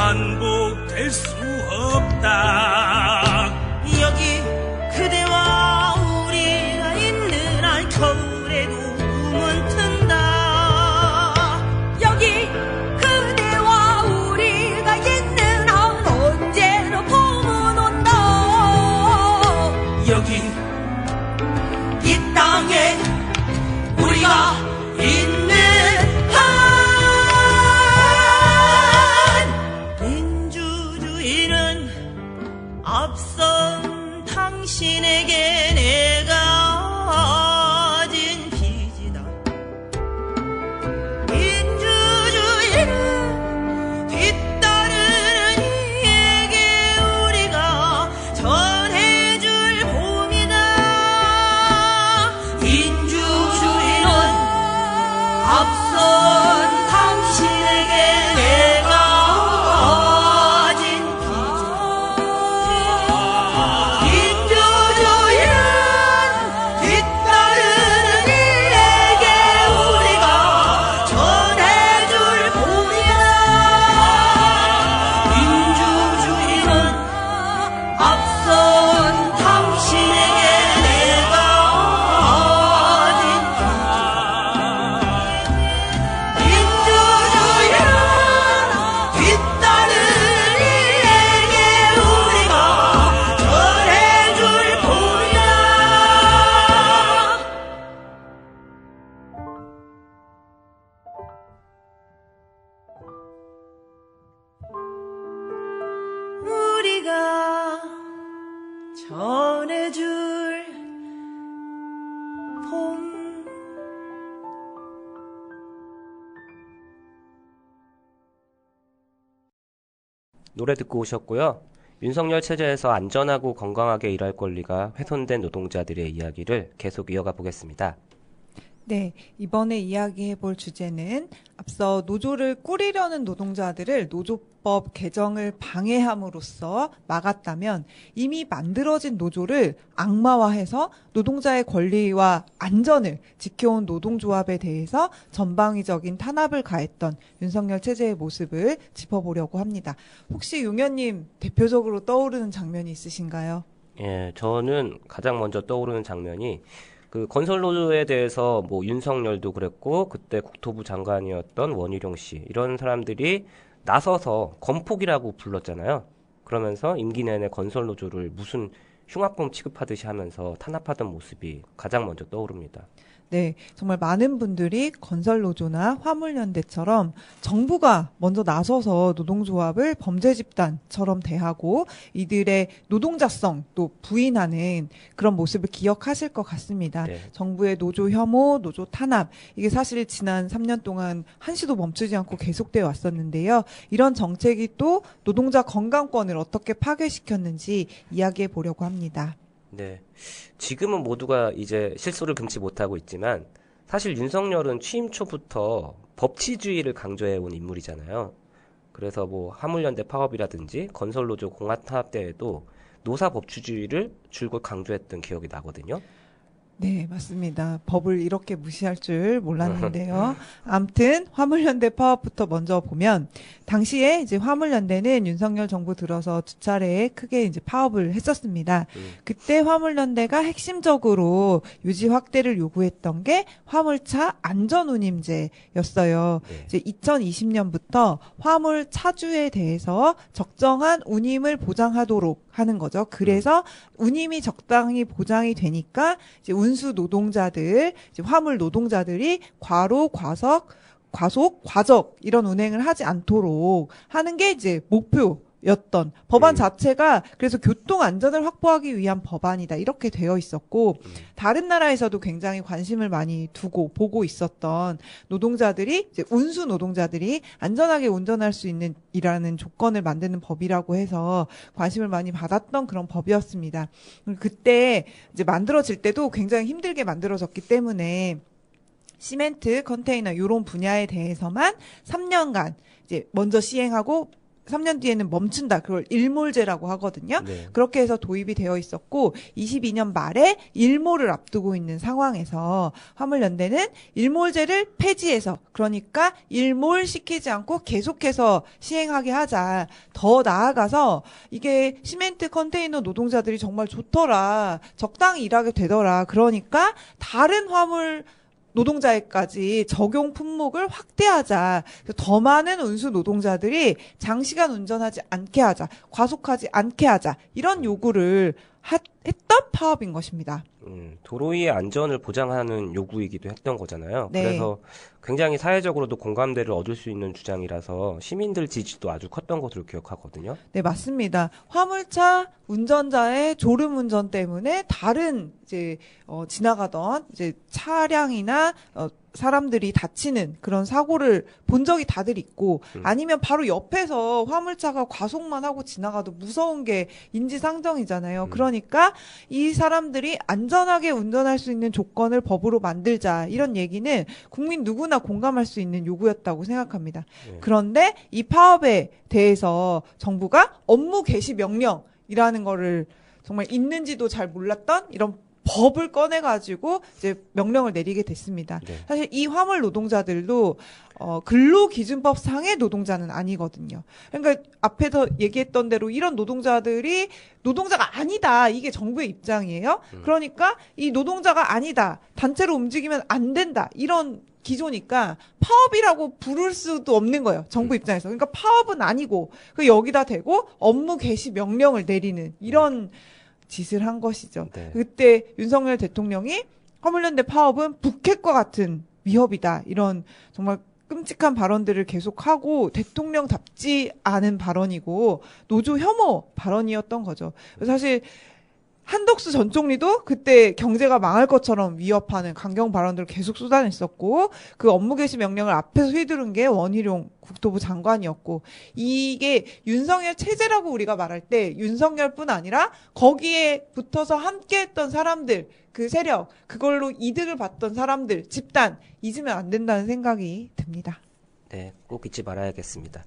반복될 수 없다. 여기 그대와 우리가 있는 한 겨울에도 꿈은 튼다. 여기 그대와 우리가 있는 한 언제나 봄은 온다. 여기 이 땅에 우리가 있는 한 민주주의는 앞선 당신에게 내가 진 빚이다. 민주주의는 뒤따르는 이에게 우리가 전해줄 봄이다. 민주주의는 앞선 당신에게 내가 진 민주주의는 뒤따르는 이에게 우리가 전해줄 봄이다. 민주주의는 앞선 당신에게 내가 진 민주주의는 뒤따르는 이에게 우리가 전해줄 봄이다. 우리가 전해줄 봄. 노래 듣고 오셨고요. 윤석열 체제에서 안전하고 건강하게 일할 권리가 훼손된 노동자들의 이야기를 계속 이어가 보겠습니다. 네, 이번에 이야기해볼 주제는 앞서 노조를 꾸리려는 노동자들을 노조법 개정을 방해함으로써 막았다면 이미 만들어진 노조를 악마화해서 노동자의 권리와 안전을 지켜온 노동조합에 대해서 전방위적인 탄압을 가했던 윤석열 체제의 모습을 짚어보려고 합니다. 혹시 용현님 대표적으로 떠오르는 장면이 있으신가요? 예, 저는 가장 먼저 떠오르는 장면이 그 건설노조에 대해서 뭐 윤석열도 그랬고 그때 국토부 장관이었던 원희룡 씨 이런 사람들이 나서서 건폭이라고 불렀잖아요. 그러면서 임기 내내 건설노조를 무슨 흉악범 취급하듯이 하면서 탄압하던 모습이 가장 먼저 떠오릅니다. 네, 정말 많은 분들이 건설노조나 화물연대처럼 정부가 먼저 나서서 노동조합을 범죄 집단처럼 대하고 이들의 노동자성 또 부인하는 그런 모습을 기억하실 것 같습니다. 네. 정부의 노조 혐오, 노조 탄압, 이게 사실 지난 3년 동안 한시도 멈추지 않고 계속되어 왔었는데요. 이런 정책이 또 노동자 건강권을 어떻게 파괴시켰는지 이야기해 보려고 합니다. 네. 지금은 모두가 이제 실소를 금치 못하고 있지만 사실 윤석열은 취임 초부터 법치주의를 강조해온 인물이잖아요. 그래서 뭐 화물연대 파업이라든지 건설노조 공합탄압 때에도 노사 법치주의를 줄곧 강조했던 기억이 나거든요. 네, 맞습니다. 법을 이렇게 무시할 줄 몰랐는데요. 아무튼 화물연대 파업부터 먼저 보면 당시에 이제 화물연대는 윤석열 정부 들어서 두 차례 크게 이제 파업을 했었습니다. 그때 화물연대가 핵심적으로 유지 확대를 요구했던 게 화물차 안전운임제였어요. 네. 이제 2020년부터 화물 차주에 대해서 적정한 운임을 보장하도록 하는 거죠. 그래서 운임이 적당히 보장이 되니까 이제 운수 노동자들, 이제 화물 노동자들이 과로, 과속, 과적 이런 운행을 하지 않도록 하는 게 이제 목표였던 법안 자체가 그래서 교통 안전을 확보하기 위한 법안이다 이렇게 되어 있었고 다른 나라에서도 굉장히 관심을 많이 두고 보고 있었던 노동자들이 이제 운수 노동자들이 안전하게 운전할 수 있는 이라는 조건을 만드는 법이라고 해서 관심을 많이 받았던 그런 법이었습니다. 그때 이제 만들어질 때도 굉장히 힘들게 만들어졌기 때문에 시멘트, 컨테이너 이런 분야에 대해서만 3년간 이제 먼저 시행하고 3년 뒤에는 멈춘다. 그걸 일몰제라고 하거든요. 네. 그렇게 해서 도입이 되어 있었고 22년 말에 일몰을 앞두고 있는 상황에서 화물연대는 일몰제를 폐지해서 그러니까 일몰시키지 않고 계속해서 시행하게 하자. 더 나아가서 이게 시멘트 컨테이너 노동자들이 정말 좋더라. 적당히 일하게 되더라. 그러니까 다른 화물 노동자에까지 적용 품목을 확대하자. 더 많은 운수 노동자들이 장시간 운전하지 않게 하자. 과속하지 않게 하자. 이런 요구를 했던 파업인 것입니다. 도로 위의 안전을 보장하는 요구이기도 했던 거잖아요. 네. 그래서 굉장히 사회적으로도 공감대를 얻을 수 있는 주장이라서 시민들 지지도 아주 컸던 것으로 기억하거든요. 네, 맞습니다. 화물차 운전자의 졸음 운전 때문에 다른 이제 지나가던 이제 차량이나 사람들이 다치는 그런 사고를 본 적이 다들 있고 아니면 바로 옆에서 화물차가 과속만 하고 지나가도 무서운 게 인지상정이잖아요. 그러니까 이 사람들이 안전하게 운전할 수 있는 조건을 법으로 만들자 이런 얘기는 국민 누구나 공감할 수 있는 요구였다고 생각합니다. 네. 그런데 이 파업에 대해서 정부가 업무 개시 명령이라는 거를 정말 있는지도 잘 몰랐던 이런 법을 꺼내가지고 이제 명령을 내리게 됐습니다. 네. 사실 이 화물 노동자들도 근로기준법 상의 노동자는 아니거든요. 그러니까 앞에서 얘기했던 대로 이런 노동자들이 노동자가 아니다. 이게 정부의 입장이에요. 그러니까 이 노동자가 아니다. 단체로 움직이면 안 된다. 이런 기조니까 파업이라고 부를 수도 없는 거예요. 정부 입장에서. 그러니까 파업은 아니고 여기다 대고 업무 개시 명령을 내리는 이런 짓을 한 것이죠. 네. 그때 윤석열 대통령이 화물연대 파업은 북핵과 같은 위협이다. 이런 정말 끔찍한 발언들을 계속하고 대통령답지 않은 발언이고 노조 혐오 발언이었던 거죠. 사실 한덕수 전 총리도 그때 경제가 망할 것처럼 위협하는 강경 발언들을 계속 쏟아냈었고 그 업무 개시 명령을 앞에서 휘두른 게 원희룡 국토부 장관이었고 이게 윤석열 체제라고 우리가 말할 때 윤석열뿐 아니라 거기에 붙어서 함께했던 사람들 그 세력 그걸로 이득을 봤던 사람들 집단 잊으면 안 된다는 생각이 듭니다. 네, 꼭 잊지 말아야겠습니다.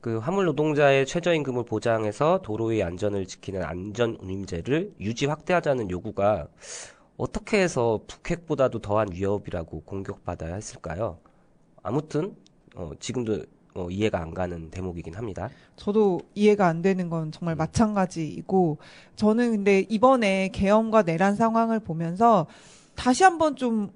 그 화물 노동자의 최저임금을 보장해서 도로의 안전을 지키는 안전운임제를 유지 확대하자는 요구가 어떻게 해서 북핵보다도 더한 위협이라고 공격받아야 했을까요? 아무튼 지금도 이해가 안 가는 대목이긴 합니다. 저도 이해가 안 되는 건 정말 마찬가지이고 저는 근데 이번에 계엄과 내란 상황을 보면서 다시 한번 좀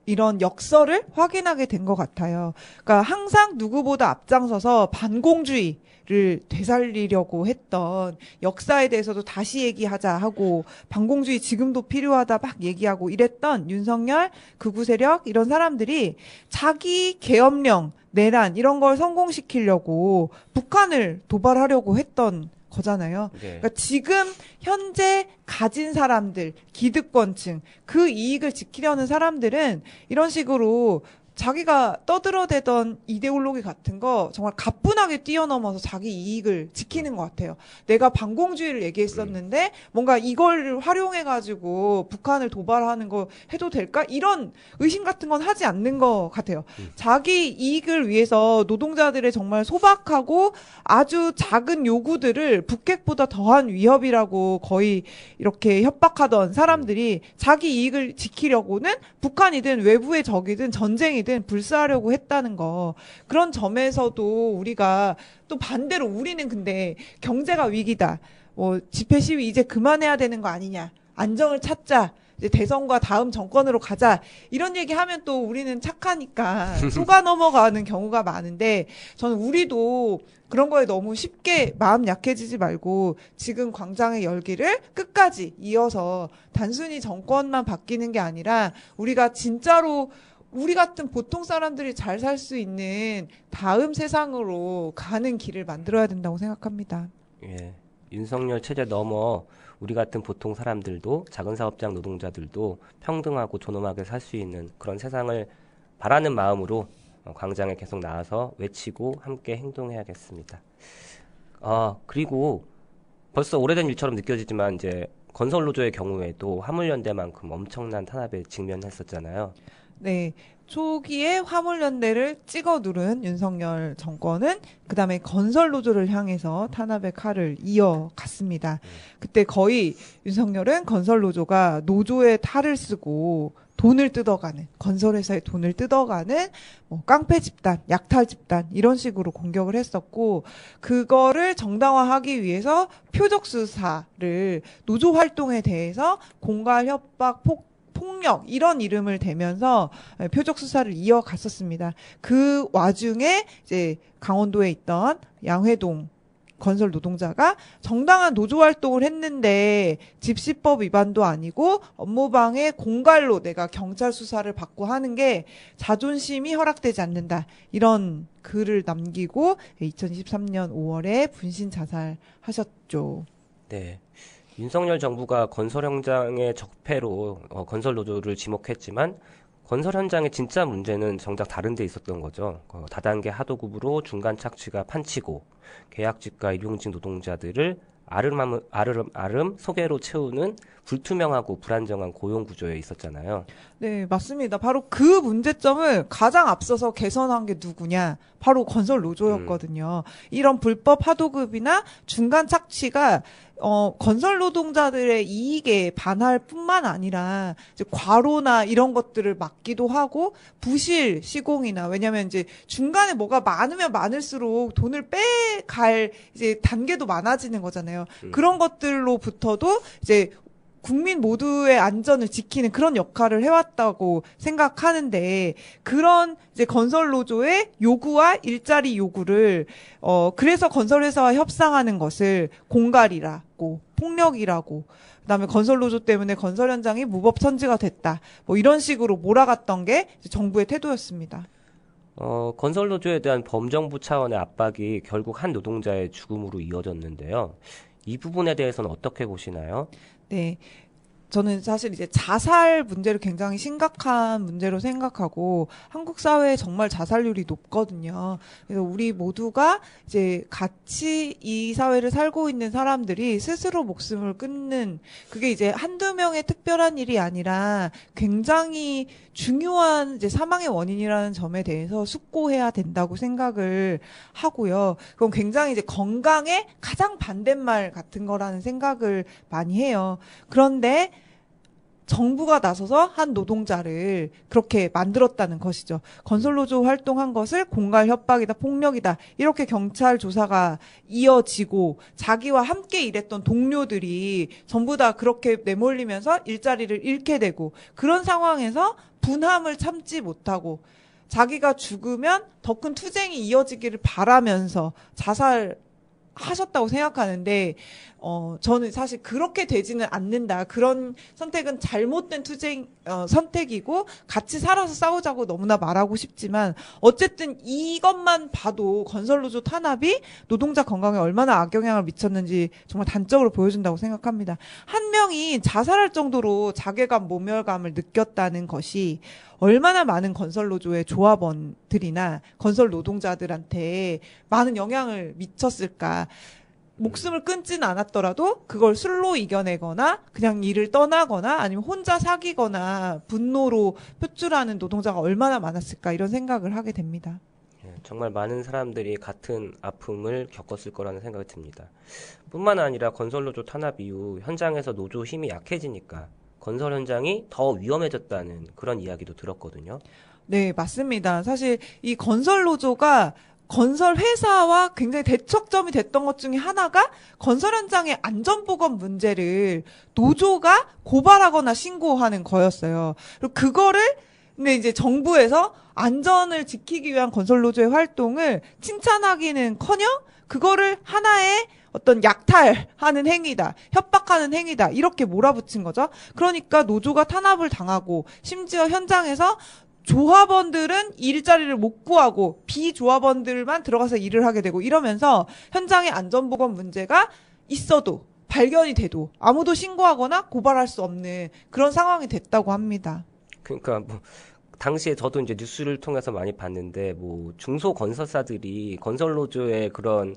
이런 역설을 확인하게 된 것 같아요. 그러니까 항상 누구보다 앞장서서 반공주의를 되살리려고 했던 역사에 대해서도 다시 얘기하자 하고 반공주의 지금도 필요하다 막 얘기하고 이랬던 윤석열, 극우 세력 이런 사람들이 자기 계엄령, 내란 이런 걸 성공시키려고 북한을 도발하려고 했던 거잖아요. 네. 그러니까 지금 현재 가진 사람들, 기득권층, 그 이익을 지키려는 사람들은 이런 식으로 자기가 떠들어대던 이데올로기 같은 거 정말 가뿐하게 뛰어넘어서 자기 이익을 지키는 것 같아요. 내가 반공주의를 얘기했었는데 뭔가 이걸 활용해가지고 북한을 도발하는 거 해도 될까? 이런 의심 같은 건 하지 않는 것 같아요. 자기 이익을 위해서 노동자들의 정말 소박하고 아주 작은 요구들을 북핵보다 더한 위협이라고 거의 이렇게 협박하던 사람들이 자기 이익을 지키려고는 북한이든 외부의 적이든 전쟁이든 불사하려고 했다는 거. 그런 점에서도 우리가 또 반대로 우리는 근데 경제가 위기다. 집회 시위 이제 그만해야 되는 거 아니냐. 안정을 찾자. 이제 대선과 다음 정권으로 가자. 이런 얘기하면 또 우리는 착하니까 속아 넘어가는 경우가 많은데 저는 우리도 그런 거에 너무 쉽게 마음 약해지지 말고 지금 광장의 열기를 끝까지 이어서 단순히 정권만 바뀌는 게 아니라 우리가 진짜로 우리 같은 보통 사람들이 잘 살 수 있는 다음 세상으로 가는 길을 만들어야 된다고 생각합니다. 예, 윤석열 체제 넘어 우리 같은 보통 사람들도 작은 사업장 노동자들도 평등하고 존엄하게 살 수 있는 그런 세상을 바라는 마음으로 광장에 계속 나와서 외치고 함께 행동해야겠습니다. 그리고 벌써 오래된 일처럼 느껴지지만 이제 건설노조의 경우에도 화물연대만큼 엄청난 탄압에 직면했었잖아요. 네. 초기에 화물연대를 찍어 누른 윤석열 정권은 그다음에 건설노조를 향해서 탄압의 칼을 이어갔습니다. 그때 거의 윤석열은 건설노조가 노조의 탈을 쓰고 돈을 뜯어가는, 건설회사의 돈을 뜯어가는 뭐 깡패 집단, 약탈 집단 이런 식으로 공격을 했었고, 그거를 정당화하기 위해서 표적수사를, 노조 활동에 대해서 공갈, 협박, 폭력 이런 이름을 대면서 표적 수사를 이어갔었습니다. 그 와중에 이제 강원도에 있던 양회동 건설 노동자가 정당한 노조 활동을 했는데 집시법 위반도 아니고 업무방해 공갈로 내가 경찰 수사를 받고 하는 게 자존심이 허락되지 않는다. 이런 글을 남기고 2023년 5월에 분신 자살하셨죠. 네. 윤석열 정부가 건설 현장의 적폐로 건설 노조를 지목했지만 건설 현장의 진짜 문제는 정작 다른 데 있었던 거죠. 다단계 하도급으로 중간 착취가 판치고 계약직과 일용직 노동자들을 아름 소개로 채우는 불투명하고 불안정한 고용 구조에 있었잖아요. 네, 맞습니다. 바로 그 문제점을 가장 앞서서 개선한 게 누구냐? 바로 건설 노조였거든요. 이런 불법 하도급이나 중간 착취가 건설 노동자들의 이익에 반할 뿐만 아니라 이제 과로나 이런 것들을 막기도 하고 부실 시공이나, 왜냐면 이제 중간에 뭐가 많으면 많을수록 돈을 빼갈 이제 단계도 많아지는 거잖아요. 그런 것들로부터도 이제 국민 모두의 안전을 지키는 그런 역할을 해왔다고 생각하는데, 그런 이제 건설 노조의 요구와 일자리 요구를 그래서 건설회사와 협상하는 것을 공갈이라고, 폭력이라고, 그다음에 건설 노조 때문에 건설 현장이 무법천지가 됐다, 뭐 이런 식으로 몰아갔던 게 이제 정부의 태도였습니다. 건설 노조에 대한 범정부 차원의 압박이 결국 한 노동자의 죽음으로 이어졌는데요. 이 부분에 대해서는 어떻게 보시나요? 네. 저는 사실 이제 자살 문제를 굉장히 심각한 문제로 생각하고, 한국 사회에 정말 자살률이 높거든요. 그래서 우리 모두가 이제 같이 이 사회를 살고 있는 사람들이 스스로 목숨을 끊는, 그게 이제 한두 명의 특별한 일이 아니라 굉장히 중요한 이제 사망의 원인이라는 점에 대해서 숙고해야 된다고 생각을 하고요. 그건 굉장히 이제 건강에 가장 반대말 같은 거라는 생각을 많이 해요. 그런데 정부가 나서서 한 노동자를 그렇게 만들었다는 것이죠. 건설노조 활동한 것을 공갈 협박이다, 폭력이다, 이렇게 경찰 조사가 이어지고 자기와 함께 일했던 동료들이 전부 다 그렇게 내몰리면서 일자리를 잃게 되고, 그런 상황에서 분함을 참지 못하고 자기가 죽으면 더 큰 투쟁이 이어지기를 바라면서 자살하셨다고 생각하는데, 저는 사실 그렇게 되지는 않는다. 그런 선택은 잘못된 선택이고 같이 살아서 싸우자고 너무나 말하고 싶지만, 어쨌든 이것만 봐도 건설노조 탄압이 노동자 건강에 얼마나 악영향을 미쳤는지 정말 단적으로 보여준다고 생각합니다. 한 명이 자살할 정도로 자괴감, 모멸감을 느꼈다는 것이 얼마나 많은 건설노조의 조합원들이나 건설 노동자들한테 많은 영향을 미쳤을까. 목숨을 끊지는 않았더라도 그걸 술로 이겨내거나 그냥 일을 떠나거나 아니면 혼자 사귀거나 분노로 표출하는 노동자가 얼마나 많았을까, 이런 생각을 하게 됩니다. 정말 많은 사람들이 같은 아픔을 겪었을 거라는 생각이 듭니다. 뿐만 아니라 건설노조 탄압 이후 현장에서 노조 힘이 약해지니까 건설 현장이 더 위험해졌다는 그런 이야기도 들었거든요. 네, 맞습니다. 사실 이 건설노조가 건설 회사와 굉장히 대척점이 됐던 것 중에 하나가 건설 현장의 안전보건 문제를 노조가 고발하거나 신고하는 거였어요. 그리고 그거를 근데 이제 정부에서 안전을 지키기 위한 건설노조의 활동을 칭찬하기는커녕 그거를 하나의 어떤 약탈하는 행위다, 협박하는 행위다, 이렇게 몰아붙인 거죠. 그러니까 노조가 탄압을 당하고, 심지어 현장에서 조합원들은 일자리를 못 구하고 비조합원들만 들어가서 일을 하게 되고, 이러면서 현장의 안전보건 문제가 있어도 발견이 돼도 아무도 신고하거나 고발할 수 없는 그런 상황이 됐다고 합니다. 그러니까 뭐 당시에 저도 이제 뉴스를 통해서 많이 봤는데 뭐 중소 건설사들이 건설노조의 그런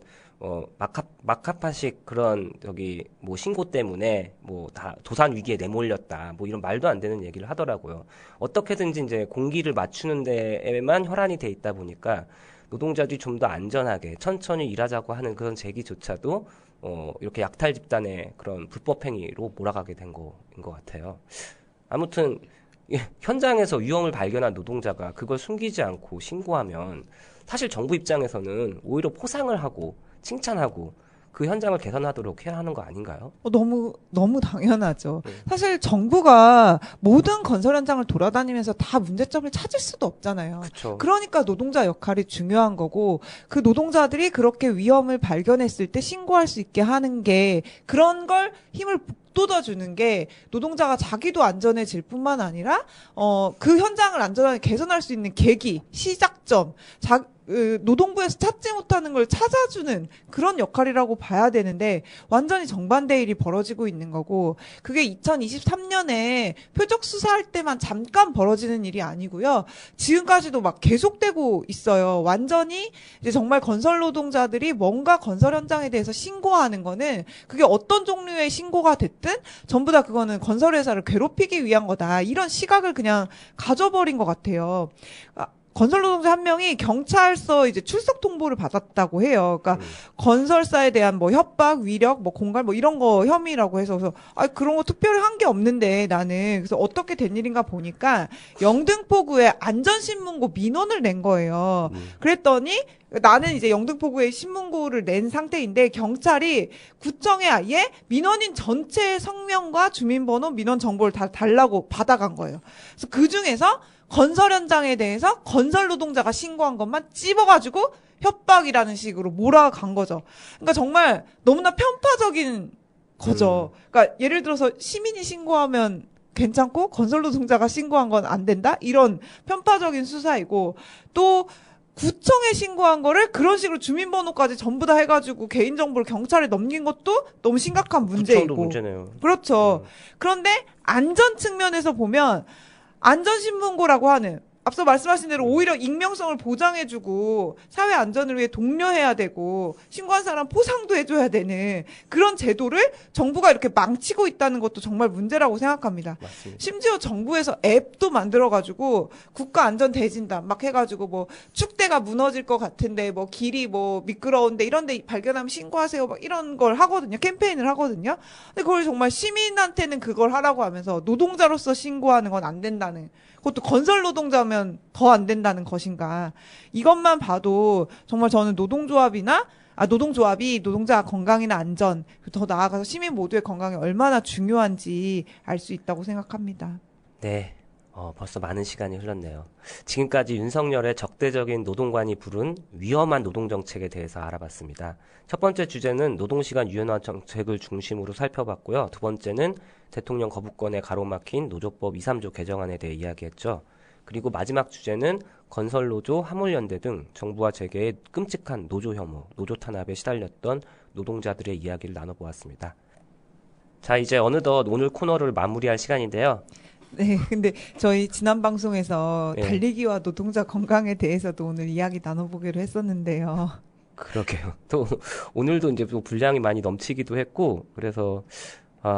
막하파식 그런 저기 뭐 신고 때문에 뭐 다 도산 위기에 내몰렸다 뭐 이런 말도 안 되는 얘기를 하더라고요. 어떻게든지 이제 공기를 맞추는 데에만 혈안이 돼 있다 보니까 노동자들이 좀 더 안전하게 천천히 일하자고 하는 그런 제기조차도 이렇게 약탈 집단의 그런 불법 행위로 몰아가게 된 거인 것 같아요. 아무튼 현장에서 위험을 발견한 노동자가 그걸 숨기지 않고 신고하면 사실 정부 입장에서는 오히려 포상을 하고 칭찬하고 그 현장을 개선하도록 해야 하는 거 아닌가요? 너무 당연하죠. 네. 사실 정부가 모든 건설 현장을 돌아다니면서 다 문제점을 찾을 수도 없잖아요. 그렇죠. 그러니까 노동자 역할이 중요한 거고, 그 노동자들이 그렇게 위험을 발견했을 때 신고할 수 있게 하는 게, 그런 걸 힘을 북돋아주는 게 노동자가 자기도 안전해질 뿐만 아니라 그 현장을 안전하게 개선할 수 있는 계기, 시작점, 노동부에서 찾지 못하는 걸 찾아주는 그런 역할이라고 봐야 되는데, 완전히 정반대 일이 벌어지고 있는 거고, 그게 2023년에 표적 수사할 때만 잠깐 벌어지는 일이 아니고요. 지금까지도 막 계속되고 있어요. 완전히 이제 정말 건설 노동자들이 뭔가 건설 현장에 대해서 신고하는 거는, 그게 어떤 종류의 신고가 됐든 전부 다 그거는 건설회사를 괴롭히기 위한 거다, 이런 시각을 그냥 가져버린 것 같아요. 건설 노동자 한 명이 경찰서 이제 출석 통보를 받았다고 해요. 그러니까 건설사에 대한 뭐 협박, 위력, 뭐 공갈 뭐 이런 거 혐의라고 해서, 그래서 그런 거 특별히 한 게 없는데 나는, 그래서 어떻게 된 일인가 보니까 영등포구에 안전신문고 민원을 낸 거예요. 그랬더니 나는 이제 영등포구에 신문고를 낸 상태인데, 경찰이 구청에 아예 민원인 전체의 성명과 주민번호, 민원 정보를 다 달라고 받아간 거예요. 그래서 그 중에서 건설 현장에 대해서 건설 노동자가 신고한 것만 찝어가지고 협박이라는 식으로 몰아간 거죠. 그러니까 정말 너무나 편파적인 거죠. 그러니까 예를 들어서 시민이 신고하면 괜찮고 건설 노동자가 신고한 건 안 된다? 이런 편파적인 수사이고, 또 구청에 신고한 거를 그런 식으로 주민번호까지 전부 다 해가지고 개인정보를 경찰에 넘긴 것도 너무 심각한 문제이고. 구청도 문제네요. 그렇죠. 그런데 안전 측면에서 보면 안전신문고라고 하는, 앞서 말씀하신 대로 오히려 익명성을 보장해주고 사회 안전을 위해 독려해야 되고 신고한 사람 포상도 해줘야 되는 그런 제도를 정부가 이렇게 망치고 있다는 것도 정말 문제라고 생각합니다. 맞습니다. 심지어 정부에서 앱도 만들어가지고 국가안전대진단 막 해가지고 뭐 축대가 무너질 것 같은데 뭐 길이 뭐 미끄러운데 이런데 발견하면 신고하세요 막 이런 걸 하거든요. 캠페인을 하거든요. 근데 그걸 정말 시민한테는 그걸 하라고 하면서 노동자로서 신고하는 건 안 된다는, 그것도 건설 노동자면 더 안 된다는 것인가. 이것만 봐도 정말 저는 노동조합이 노동자 건강이나 안전, 더 나아가서 시민 모두의 건강이 얼마나 중요한지 알 수 있다고 생각합니다. 네. 벌써 많은 시간이 흘렀네요. 지금까지 윤석열의 적대적인 노동관이 부른 위험한 노동정책에 대해서 알아봤습니다. 첫 번째 주제는 노동시간 유연화 정책을 중심으로 살펴봤고요. 두 번째는 대통령 거부권에 가로막힌 노조법 2, 3조 개정안에 대해 이야기했죠. 그리고 마지막 주제는 건설노조, 화물연대 등 정부와 재계의 끔찍한 노조 혐오, 노조 탄압에 시달렸던 노동자들의 이야기를 나눠보았습니다. 자, 이제 어느덧 오늘 코너를 마무리할 시간인데요. 네, 근데 저희 지난 방송에서 네. 달리기와 노동자 건강에 대해서도 오늘 이야기 나눠보기로 했었는데요. 그러게요. 또 오늘도 이제 또 분량이 많이 넘치기도 했고, 그래서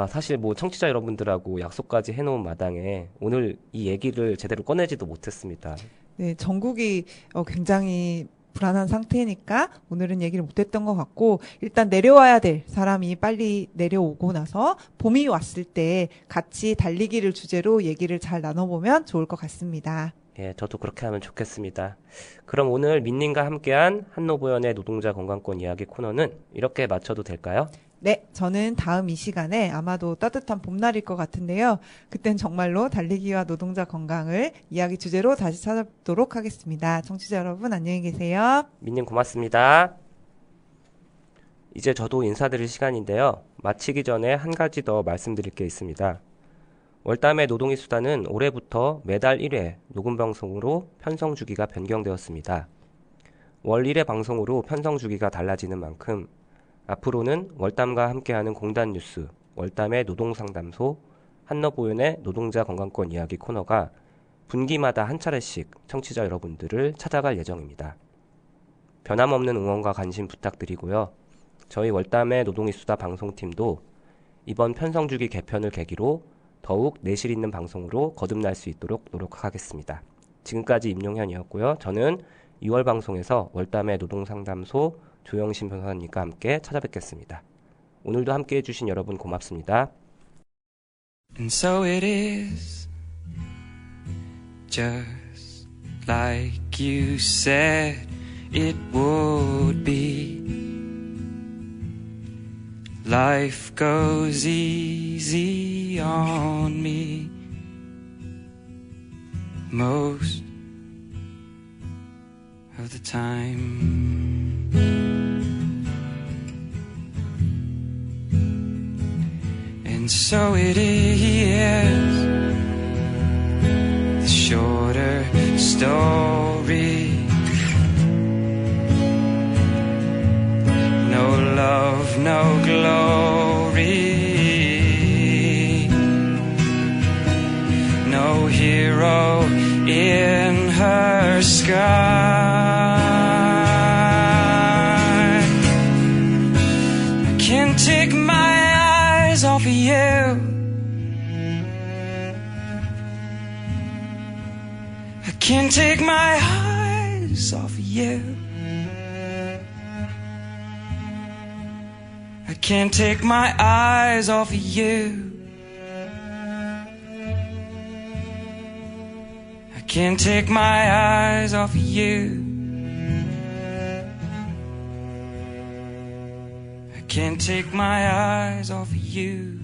사실 뭐 청취자 여러분들하고 약속까지 해놓은 마당에 오늘 이 얘기를 제대로 꺼내지도 못했습니다. 네, 전국이 굉장히 불안한 상태니까 오늘은 얘기를 못했던 것 같고, 일단 내려와야 될 사람이 빨리 내려오고 나서 봄이 왔을 때 같이 달리기를 주제로 얘기를 잘 나눠보면 좋을 것 같습니다. 예, 저도 그렇게 하면 좋겠습니다. 그럼 오늘 민님과 함께한 한노보연의 노동자 건강권 이야기 코너는 이렇게 마쳐도 될까요? 네, 저는 다음 이 시간에 아마도 따뜻한 봄날일 것 같은데요. 그땐 정말로 달리기와 노동자 건강을 이야기 주제로 다시 찾아뵙도록 하겠습니다. 청취자 여러분 안녕히 계세요. 민님 고맙습니다. 이제 저도 인사드릴 시간인데요. 마치기 전에 한 가지 더 말씀드릴 게 있습니다. 월담의 노동의 수단은 올해부터 매달 1회 녹음 방송으로 편성 주기가 변경되었습니다. 월 1회 방송으로 편성 주기가 달라지는 만큼 앞으로는 월담과 함께하는 공단 뉴스, 월담의 노동상담소, 한너보연의 노동자 건강권 이야기 코너가 분기마다 한 차례씩 청취자 여러분들을 찾아갈 예정입니다. 변함없는 응원과 관심 부탁드리고요. 저희 월담의 노동이수다 방송팀도 이번 편성주기 개편을 계기로 더욱 내실 있는 방송으로 거듭날 수 있도록 노력하겠습니다. 지금까지 임용현이었고요. 저는 2월 방송에서 월담의 노동상담소 조영신 변호사님과 함께 찾아뵙겠습니다. 오늘도 함께 해주신 여러분 고맙습니다. And so it is, just like you said it would be. Life goes easy on me most of the time. And so it is, the shorter story. No love, no glory. No hero in her sky. I can't take my eyes off of you. I can't take my eyes off of you. I can't take my eyes off of you. I can't take my eyes off of you. I can't take my eyes off of you.